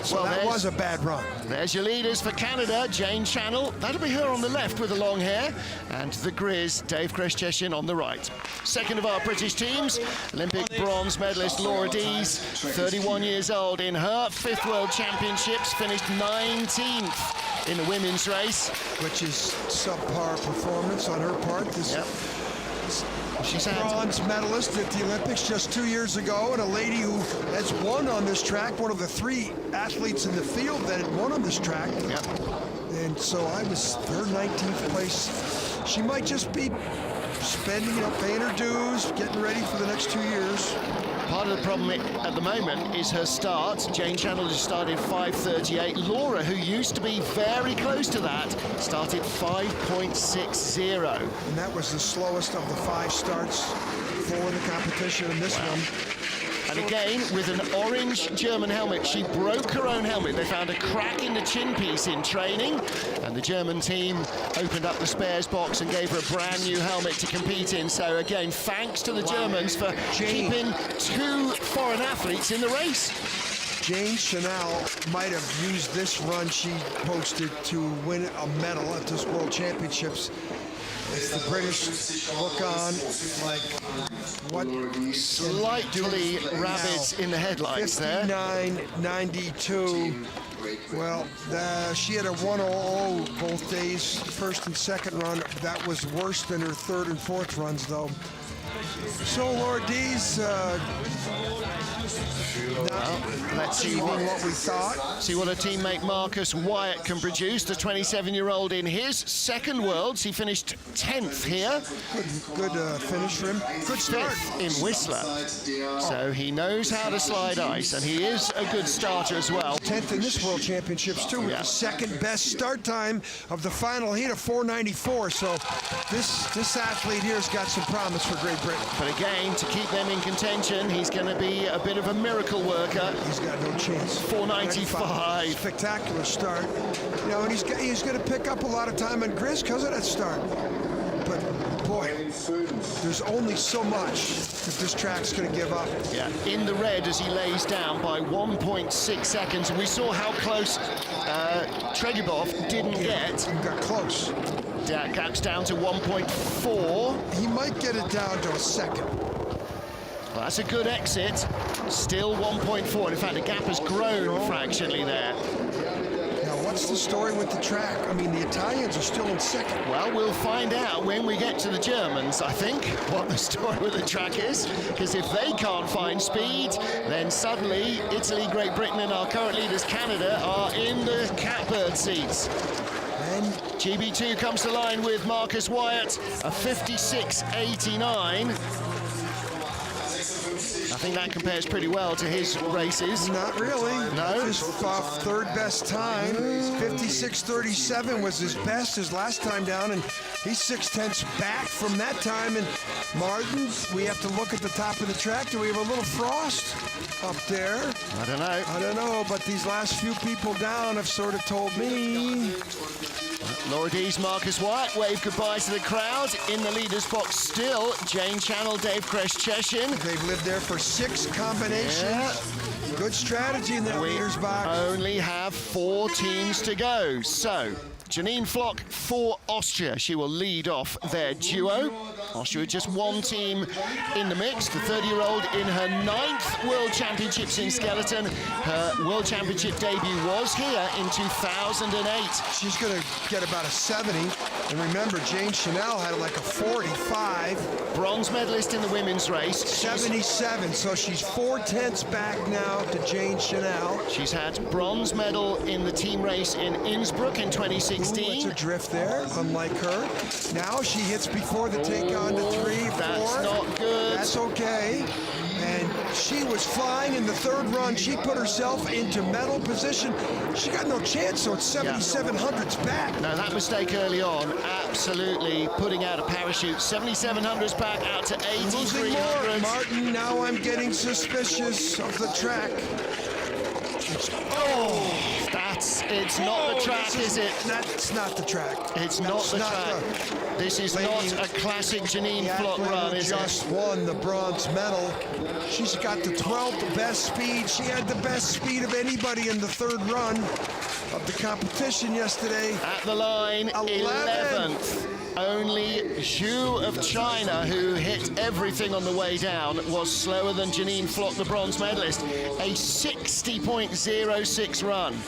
So well, that was a bad run. There's your leaders for Canada, Jane Channel. That'll be her on the left with the long hair. And the Grizz, Dave Greshcheshin on the right. Second of our British teams, Olympic bronze medalist Laura Dees, 31 years old. In her 5th World Championships, finished 19th in the women's race. Which is subpar performance on her part. She's a bronze medalist at the Olympics just 2 years ago, and a lady who has won on this track, one of the 3 athletes in the field that had won on this track. Yep. And so I was her 19th place. She might just be spending, paying her dues, getting ready for the next 2 years. Part of the problem at the moment is her start. Jane Channel just started 5:38. Laura, who used to be very close to that, started 5.60. And that was the slowest of the 5 starts for the competition in this one. And again, with an orange German helmet, she broke her own helmet. They found a crack in the chin piece in training, and the German team opened up the spares box and gave her a brand new helmet to compete in. So again, thanks to the Germans for keeping 2 foreign athletes in the race. Jane Chanel might have used this run she posted to win a medal at this World Championships. As the British look on like, what? Slightly rabbits in the headlights there. 59.92. Well, she had a 1:00 both days, first and second run. That was worse than her third and fourth runs, though. So, Lourdes, let's see what we thought. See what her teammate Marcus Wyatt can produce. The 27-year-old in his second Worlds. He finished 10th here. Good finish for him. Good start. 5th in Whistler. So he knows how to slide ice, and he is a good starter as well. 10th in this World Championships, too, with the second best start time of the final heat of 4:94. So this athlete here has got some promise for Great Britain. But again, to keep them in contention, he's going to be a bit of a miracle worker. He's got no chance. 4:95. Spectacular start. You know, and he's going to pick up a lot of time on Grizz because of that start. But boy, there's only so much that this track's going to give up. Yeah, in the red as he lays down by 1.6 seconds. And we saw how close Tregebov didn't get. He got close. That gap's down to 1.4. He might get it down to a second. Well, that's a good exit. Still 1.4. In fact, the gap has grown fractionally there. Now, what's the story with the track? I mean, the Italians are still in second. Well, we'll find out when we get to the Germans, I think, what the story with the track is. Because if they can't find speed, then suddenly Italy, Great Britain, and our current leaders, Canada, are in the catbird seats. And GB2 comes to line with Marcus Wyatt, a 56.89. I think that compares pretty well to his races. Not really. No? His third best time. 56.37 was his best his last time down, and he's 0.6 back from that time. And Martin, we have to look at the top of the track. Do we have a little frost up there? I don't know. I don't know, but these last few people down have sort of told me. Lourdes, Marcus Wyatt wave goodbye to the crowd. In the leader's box still, Jane Channel, Dave Kresh-Cheshin. They've lived there for 6 combinations. Yeah. Good strategy in that leader's box. Only have 4 teams to go. So, Janine Flock for Austria. She will lead off their duo. Austria just 1 team in the mix. The 30-year-old in her 9th World Championships in skeleton. Her World Championship debut was here in 2008. She's going to get about a 70. And remember, Jane Chanel had like a 45. Bronze medalist in the women's race. 77, so she's 4/10 back now to Jane Chanel. She's had bronze medal in the team race in Innsbruck in 2016. Ooh, that's a drift there, unlike her. Now she hits before the take on to 3, 4. That's not good. That's okay. And she was flying in the third run. She put herself into medal position. She got no chance, so it's 7,700s back. No, that mistake early on, absolutely putting out a parachute. 7,700s back out to 8,300. Martin, now I'm getting suspicious of the track. It's not the track, is it? That's not the track. It's not the track. This is not a classic Janine Flock run, is it? Just won the bronze medal. She's got the 12th best speed. She had the best speed of anybody in the third run of the competition yesterday. At the line, 11th. Only Zhu of China, who hit everything on the way down, was slower than Janine Flock, the bronze medalist. A 60.06 run.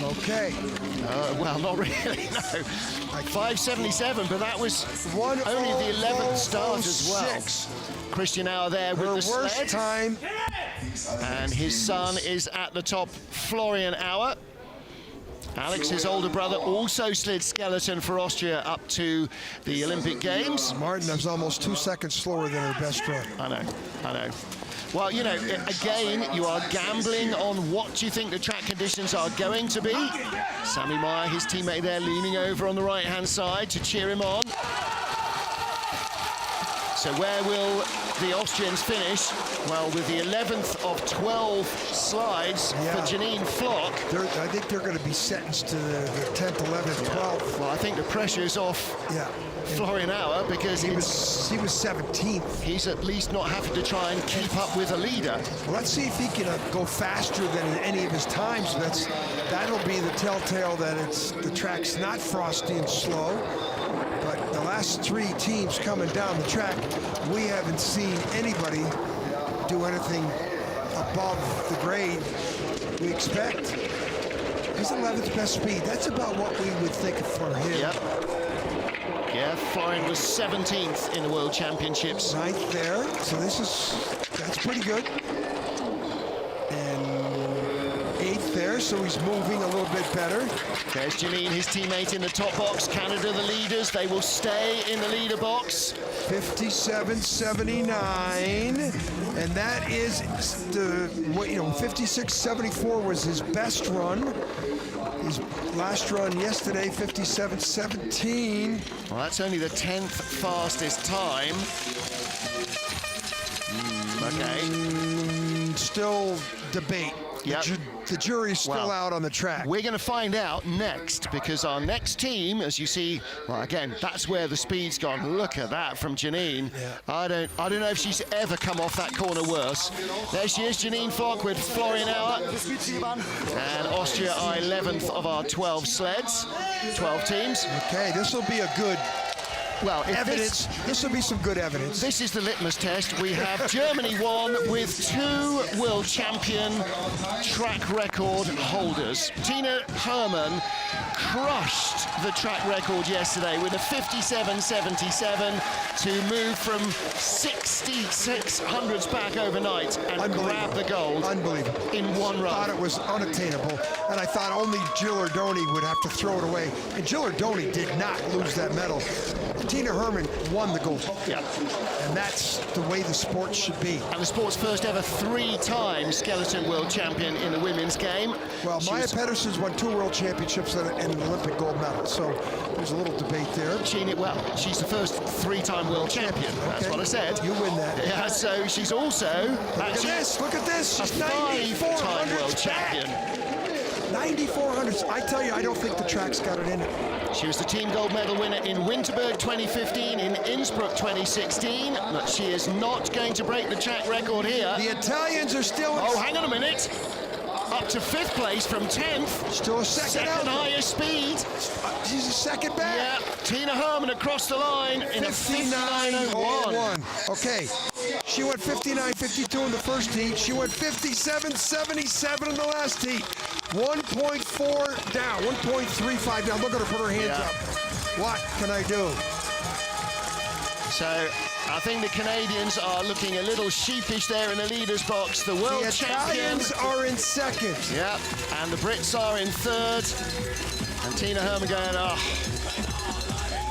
Okay. Well, not really, no. 5.77, but that was only the 11th start as well. Christian Auer there with the sled. Time. And his son is at the top, Florian Auer. Alex, his older brother, also slid skeleton for Austria up to the Olympic Games. Martin was almost 2 seconds slower than her best run. I know. Well, you know, again, you are gambling on what you think the track conditions are going to be. Sammy Meyer, his teammate there, leaning over on the right-hand side to cheer him on. So where will the Austrians finish? Well, with the 11th of 12 slides for Janine Flock. I think they're going to be sentenced to the 10th, 11th, 12th. Well, I think the pressure's off Florian Auer because he was 17th. He's at least not having to try and keep up with a leader. Well, let's see if he can go faster than in any of his times. That'll be the telltale that the track's not frosty and slow. But the last 3 teams coming down the track, we haven't seen anybody do anything above the grade we expect. He's 11th best speed. That's about what we would think for him. Yep. Yeah, Florian was 17th in the World Championships. Right there. So that's pretty good. And 8th there, so he's moving a little bit better. There's Janine, his teammate in the top box. Canada, the leaders. They will stay in the leader box. 57.79, and that is the 56.74 was his best run. His last run yesterday, 57.17. Well, that's only the 10th fastest time. Okay. Still debate. Yep. The jury's still out on the track. We're going to find out next, because our next team, as you see, well, again, that's where the speed's gone. Look at that from Janine. Yeah. I don't know if she's ever come off that corner worse. There she is, Janine Flock with Florian Auer. And Austria are 11th of our 12 sleds, 12 teams. Okay, this will be a good evidence. This will be some good evidence. This is the litmus test. We have Germany 1 with 2 world champion track record holders. Tina Hermann crushed the track record yesterday with a 57.77 to move from 66 hundredths back overnight and grab the gold. Unbelievable. In one run. I thought it was unattainable, and I thought only Jill Ardoni would have to throw it away. And Jill Ardoni did not lose that medal. Tina Hermann won the gold. Yeah. And that's the way the sport should be. And the sport's first ever 3-time skeleton world champion in the women's game. Well, Maya Pedersen's won 2 world championships and an Olympic gold medal, so there's a little debate there. She's the first 3-time world champion. Okay. That's what I said. You win that. Yeah, so she's also look at this. She's a 5-time world champion. 9,400. I tell you, I don't think the track's got it in it. She was the team gold medal winner in Winterberg 2015, in Innsbruck 2016. But she is not going to break the track record here. The Italians are still... Oh, hang on a minute. Up to 5th place from 10th. Still a second highest speed. She's a second back. Yeah, Tina Hermann across the line in a 59.01. Okay, she went 59.52 in the first heat. She went 57.77 in the last heat. 1.4 down, 1.35 down. Look at her put her hands up. What can I do? So I think the Canadians are looking a little sheepish there in the leaders box. The world Italians are in second. Yeah, and the Brits are in 3rd. And Tina Hermann going,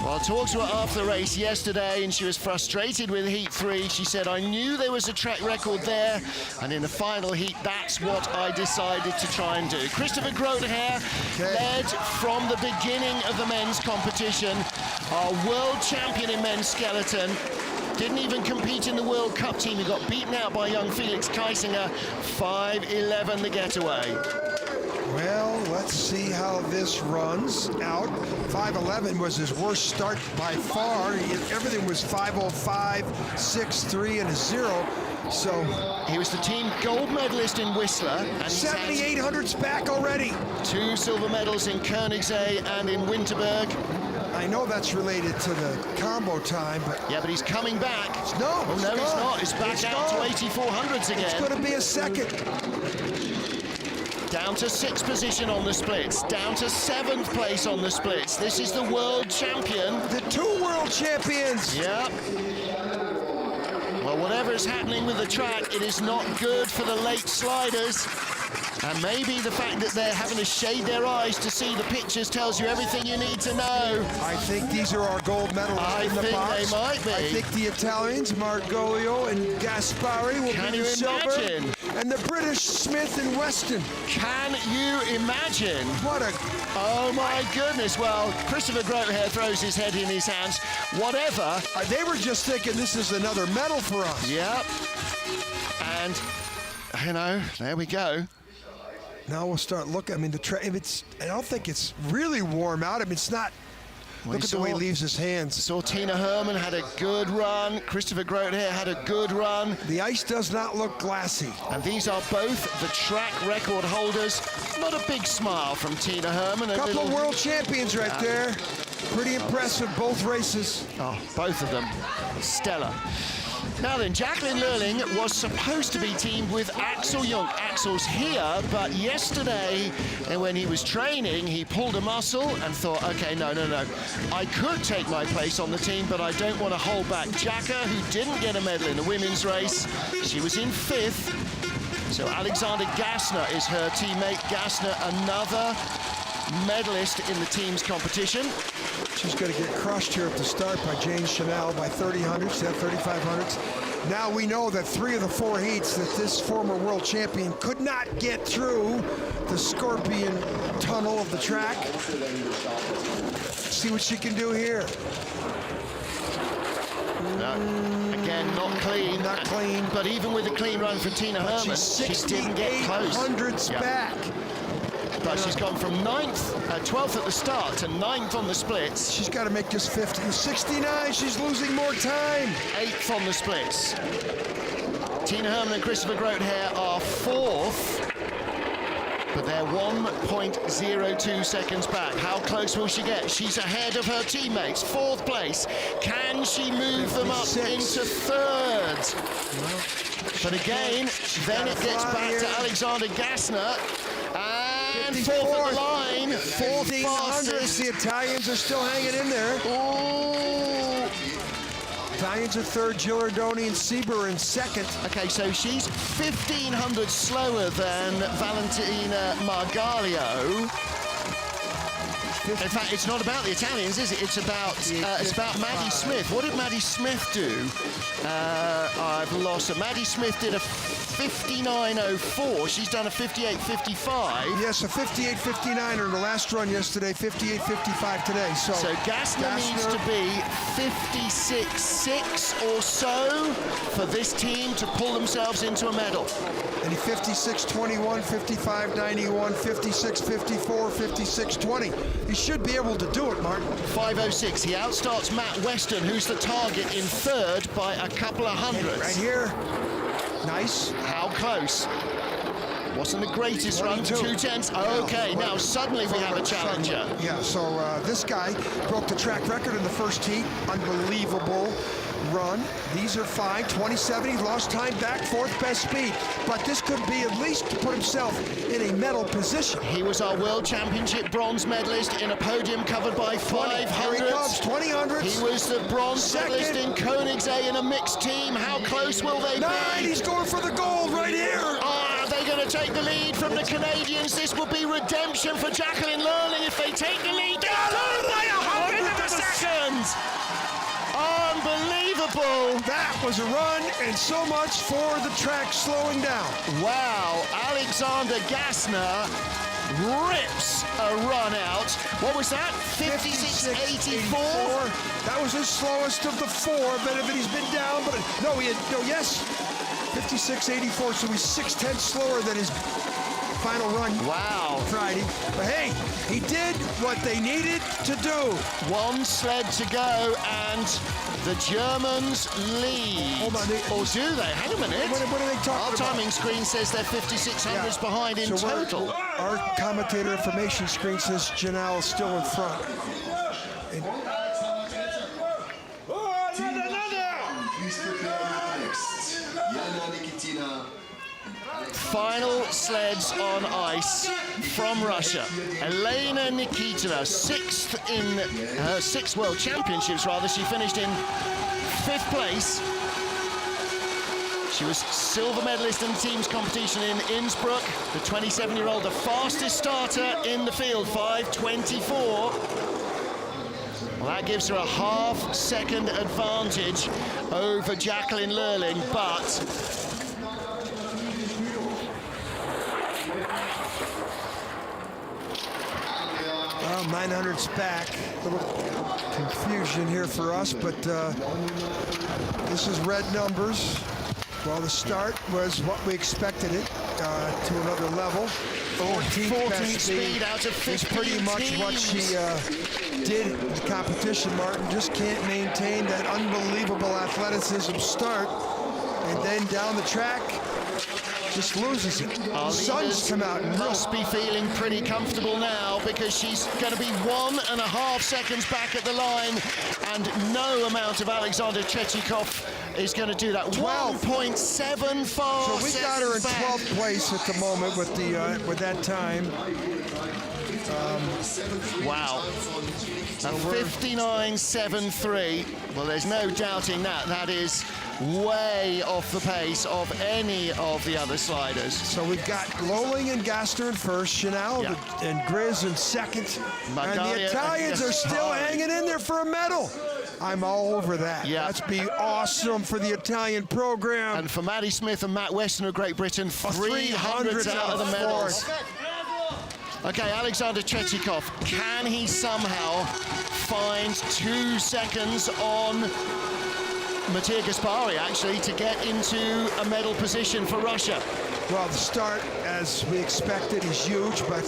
Well, I talked to her after the race yesterday, and she was frustrated with Heat 3. She said, I knew there was a track record there, and in the final heat, that's what I decided to try and do. Christopher Grotehair led from the beginning of the men's competition. Our world champion in men's skeleton. Didn't even compete in the World Cup team. He got beaten out by young Felix Keisinger. 5.11 the getaway. Well, let's see how this runs out. 5.11 was his worst start by far. Everything was 5.05, 6.3, and a 0. So he was the team gold medalist in Whistler. And 7,800s back already. 2 silver medals in Koenigsee and in Winterberg. I know that's related to the combo time, but... Yeah, but he's coming back. No, he's not. He's back out to 8,400s again. It's going to be a second. Down to 6th position on the splits. Down to 7th place on the splits. This is the world champion. The 2 world champions. Yep. Well, whatever is happening with the track, it is not good for the late sliders. And maybe the fact that they're having to shade their eyes to see the pictures tells you everything you need to know. I think these are our gold medalists in the box. I think they might be. I think the Italians, Margolio and Gaspari, will be the silver. And the British, Smith and Weston. Can you imagine? What a Oh my goodness. Well, Christopher Grotehair throws his head in his hands. Whatever. They were just thinking this is another medal for us. Yep. And, you know, there we go. Now we'll start looking. I mean, I don't think it's really warm out. I mean, it's not. Look at the way he leaves his hands. Saw Tina Herman had a good run. Christopher Grotehair had a good run. The ice does not look glassy. And these are both the track record holders. Not a big smile from Tina Herman. A couple of world champions right there. Pretty impressive, both races. Oh, both of them. Stellar. Now then, Jacqueline Lurling was supposed to be teamed with Axel Jung. Axel's here, but yesterday, when he was training, he pulled a muscle and thought, okay, no. I could take my place on the team, but I don't want to hold back Jacka, who didn't get a medal in the women's race. She was in 5th. So Alexander Gasner is her teammate. Gasner, another medalist in the team's competition. She's going to get crushed here at the start by Jane Chanel by 30 hundredths, 35 hundredths. Now we know that 3 of the 4 heats that this former world champion could not get through the Scorpion tunnel of the track. See what she can do here. Again, not clean. Not clean. But even with a clean run for Tina Herman, she didn't get close. hundredths back. But she's gone from 12th at the start to 9th on the splits. She's got to make this 50. 69, she's losing more time. 8th on the splits. Tina Herman and Christopher Grotehair are 4th, but they're 1.02 seconds back. How close will she get? She's ahead of her teammates, 4th place. Can she move them up into 3rd? But again, then it gets back to Alexander Gasner. And 4th at the line, 4th fastest. The Italians are still hanging in there. Ooh. Italians are 3rd, Gilardoni and Sieber in 2nd. Okay, so she's 1,500 slower than Valentina Margalio. In fact, it's not about the Italians, is it? It's about Maddie Smith. What did Maddie Smith do? I've lost her. Maddie Smith did a 59.04. She's done a 58.55. Yes, a 58.59 in the last run yesterday, 58.55 today. So Gasner needs to be 56.6 or so for this team to pull themselves into a medal. And he 56.21, 55.91, 56.54, 56.20. He should be able to do it, Mark. 5.06. He outstarts Matt Weston, who's the target, in 3rd by a couple of hundredths. Right here. Nice. How close? Wasn't the greatest run, 2/10. Okay, now suddenly we have a challenger. Yeah, so this guy broke the track record in the first heat. Unbelievable run. These are fine. 27, he lost time back, 4th best speed. But this could be at least to put himself in a medal position. He was our World Championship bronze medalist in a podium covered by 500. Here he comes, 20 hundredths. He was the bronze medalist in Koenigsegg in a mixed team. How close will they 9, be? he's going for the gold right here. Are they going to take the lead from the Canadians? This will be redemption for Jacqueline Lurling if they take the lead. They're through by 100 of a second. Unbelievable. That was a run, and so much for the track slowing down. Wow, Alexander Gasner rips a run out. What was that? 56.84? That was his slowest of the 4, but he's been down, but yes, 56.84, so he's 6/10 slower than his final run. Wow. Friday. But hey, he did what they needed to do. 1 sled to go, and the Germans lead. Hold on. Or do they? Hang a minute. What are they talking Our about? timing screen says they're 5,600s behind in total. Our commentator information screen says Janelle is still in front. Final sleds on ice from Russia. Elena Nikitina, 6th in her 6 World Championships, rather. She finished in 5th place. She was silver medalist in the team's competition in Innsbruck. The 27-year-old, the fastest starter in the field, 5:24. Well, that gives her a half-second advantage over Jacqueline Lurling, but Well, 900's back. A little confusion here for us, but this is red numbers. Well, the start was what we expected it, to another level. 14th speed out of 15 is pretty much teams. what she did in the competition, Martin. Just can't maintain that unbelievable athleticism start, and then down the track, just loses it. Our Sun's leaders come out. And must be feeling pretty comfortable now because she's going to be 1.5 seconds back at the line, and no amount of Alexander Chechikov is going to do that. 1.74 So we got her in 12th place at the moment with the with that time. Wow. A 59.73. Well, there's no doubting that. That is way off the pace of any of the other sliders. So we've got Lolling and Gasner in first, Chanel and Grizz in second. And the Italians are still hanging in there for a medal. I'm all over that. Yeah. That's be awesome for the Italian program. And for Maddie Smith and Matt Weston of Great Britain, 300s out of the medals. Okay, Alexander Chechikov, can he somehow find 2 seconds on Mattia Gaspari, actually, to get into a medal position for Russia? Well, the start, as we expected, is huge, but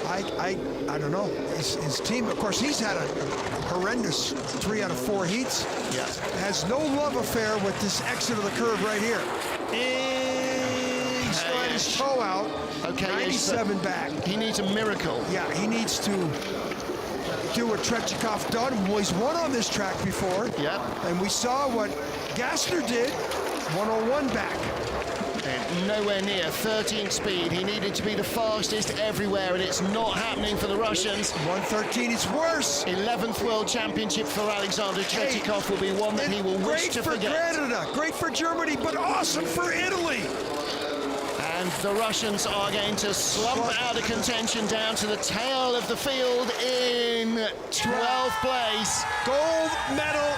I don't know. His team, of course, he's had a horrendous 3 out of 4 heats. Yeah. Has no love affair with this exit of the curve right here. He still had his toe out. Okay, 97 back. He needs a miracle. Yeah, he needs to do what Chechikov done. Well, he's won on this track before. Yep. And we saw what Gasner did. 101 back. And nowhere near 13th speed. He needed to be the fastest everywhere, and it's not happening for the Russians. 113, it's worse. 11th World Championship for Alexander Chechikov will be one that he will wish to forget. Great for Canada, great for Germany, but awesome for Italy. And the Russians are going to slump out of contention down to the tail of the field in 12th place. Gold medal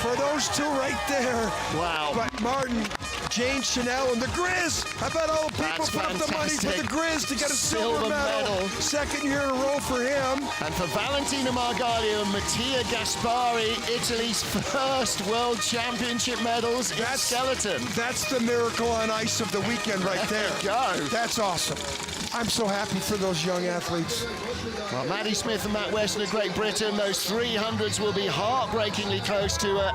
for those two right there. Wow. But Martin, Jane Chanel, and the Grizz. How about all the people put up the money for the Grizz to get a silver medal? Second year in a row for him. And for Valentina Margalio and Mattia Gaspari, Italy's first World Championship medals in skeleton. That's the miracle on ice of the weekend right there. There you go. That's awesome. I'm so happy for those young athletes. Well, Maddie Smith and Matt Weston of Great Britain, those 300s will be heartbreakingly close to a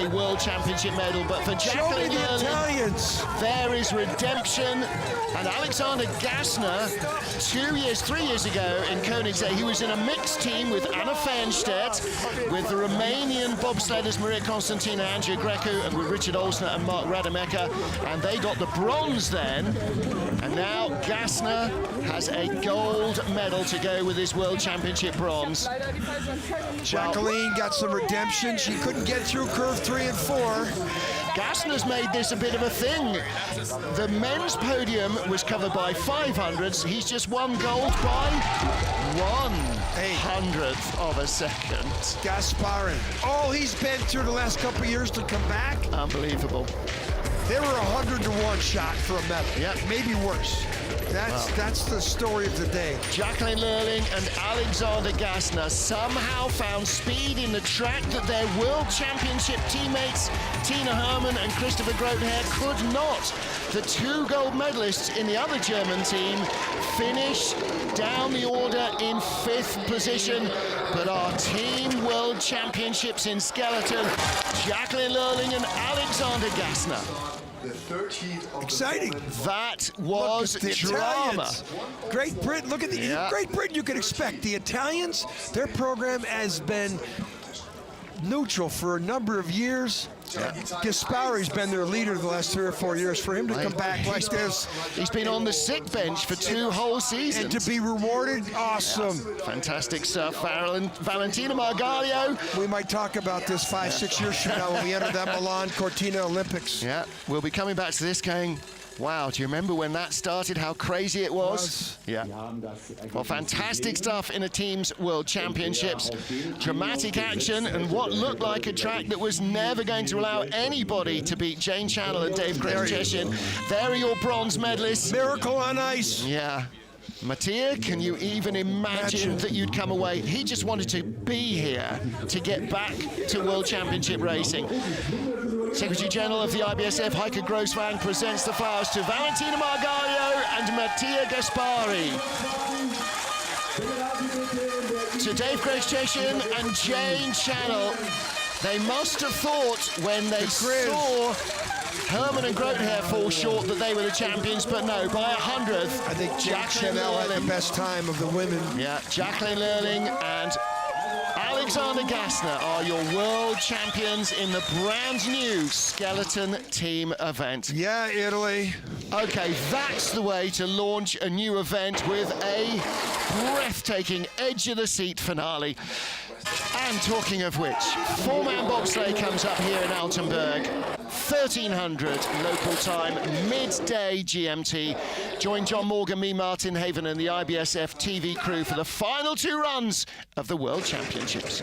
World Championship medal. But for Jacqueline Italians, there is redemption. And Alexander Gasner, 3 years ago in Koenigsegg, he was in a mixed team with Anna Fernstedt, with the Romanian bobsledders Maria Constantina, Andrea Greco, and with Richard Olsner and Mark Rademacher. And they got the bronze then. And now Gasner has a gold medal to go with his World Championship bronze. Jacqueline got some redemption. She couldn't get through curve 3 and 4. Gasner's made this a bit of a thing. The men's podium was covered by 500s. He's just won gold by 1/100th of a second. Gaspari. All he's been through the last couple of years to come back. Unbelievable. They were 100-to-1 shot for a medal. Yep. Maybe worse. That's the story of the day. Jacqueline Lurling and Alexander Gasner somehow found speed in the track that their World Championship teammates Tina Hermann and Christopher Grothair could not. The 2 gold medalists in the other German team finish down the order in 5th position, but our team World Championships in skeleton, Jacqueline Lurling and Alexander Gasner. Exciting. That was the drama. Italians. Great Britain, look at the Great Britain, you could expect. The Italians, their program has been neutral for a number of years. Gaspari's been their leader the last 3 or 4 years. For him to come back like this. He's been on the sick bench for 2 whole seasons. And to be rewarded, awesome. Fantastic stuff. Valentina Margalio. We might talk about this 5-6 years from now when we enter that Milan Cortina Olympics. Yeah, we'll be coming back to this going, wow, do you remember when that started, how crazy it was? Yeah. Well, fantastic stuff in a team's World Championships. Dramatic action and what looked like a track that was never going to allow anybody to beat Jane Channel and Dave Gresham. There are your bronze medalists. Miracle on ice. Yeah. Mattia, can you even imagine that you'd come away? He just wanted to be here to get back to World Championship racing. Secretary General of the IBSF, Heike Grosswang, presents the flowers to Valentina Margaglio and Mattia Gaspari. To Dave Gresham and Jane Channel, they must have thought when they saw Herman and Grotehair fall short that they were the champions, but no, by 100th. I think Chanel had the best time of the women. Yeah, Jacqueline Lurling and Alexander Gasner are your world champions in the brand new skeleton team event. Yeah, Italy. Okay, that's the way to launch a new event with a breathtaking edge-of-the-seat finale. And talking of which, four-man bobsleigh comes up here in Altenberg, 1300 local time, midday GMT. Join John Morgan, me, Martin Haven, and the IBSF TV crew for the final two runs of the World Championships.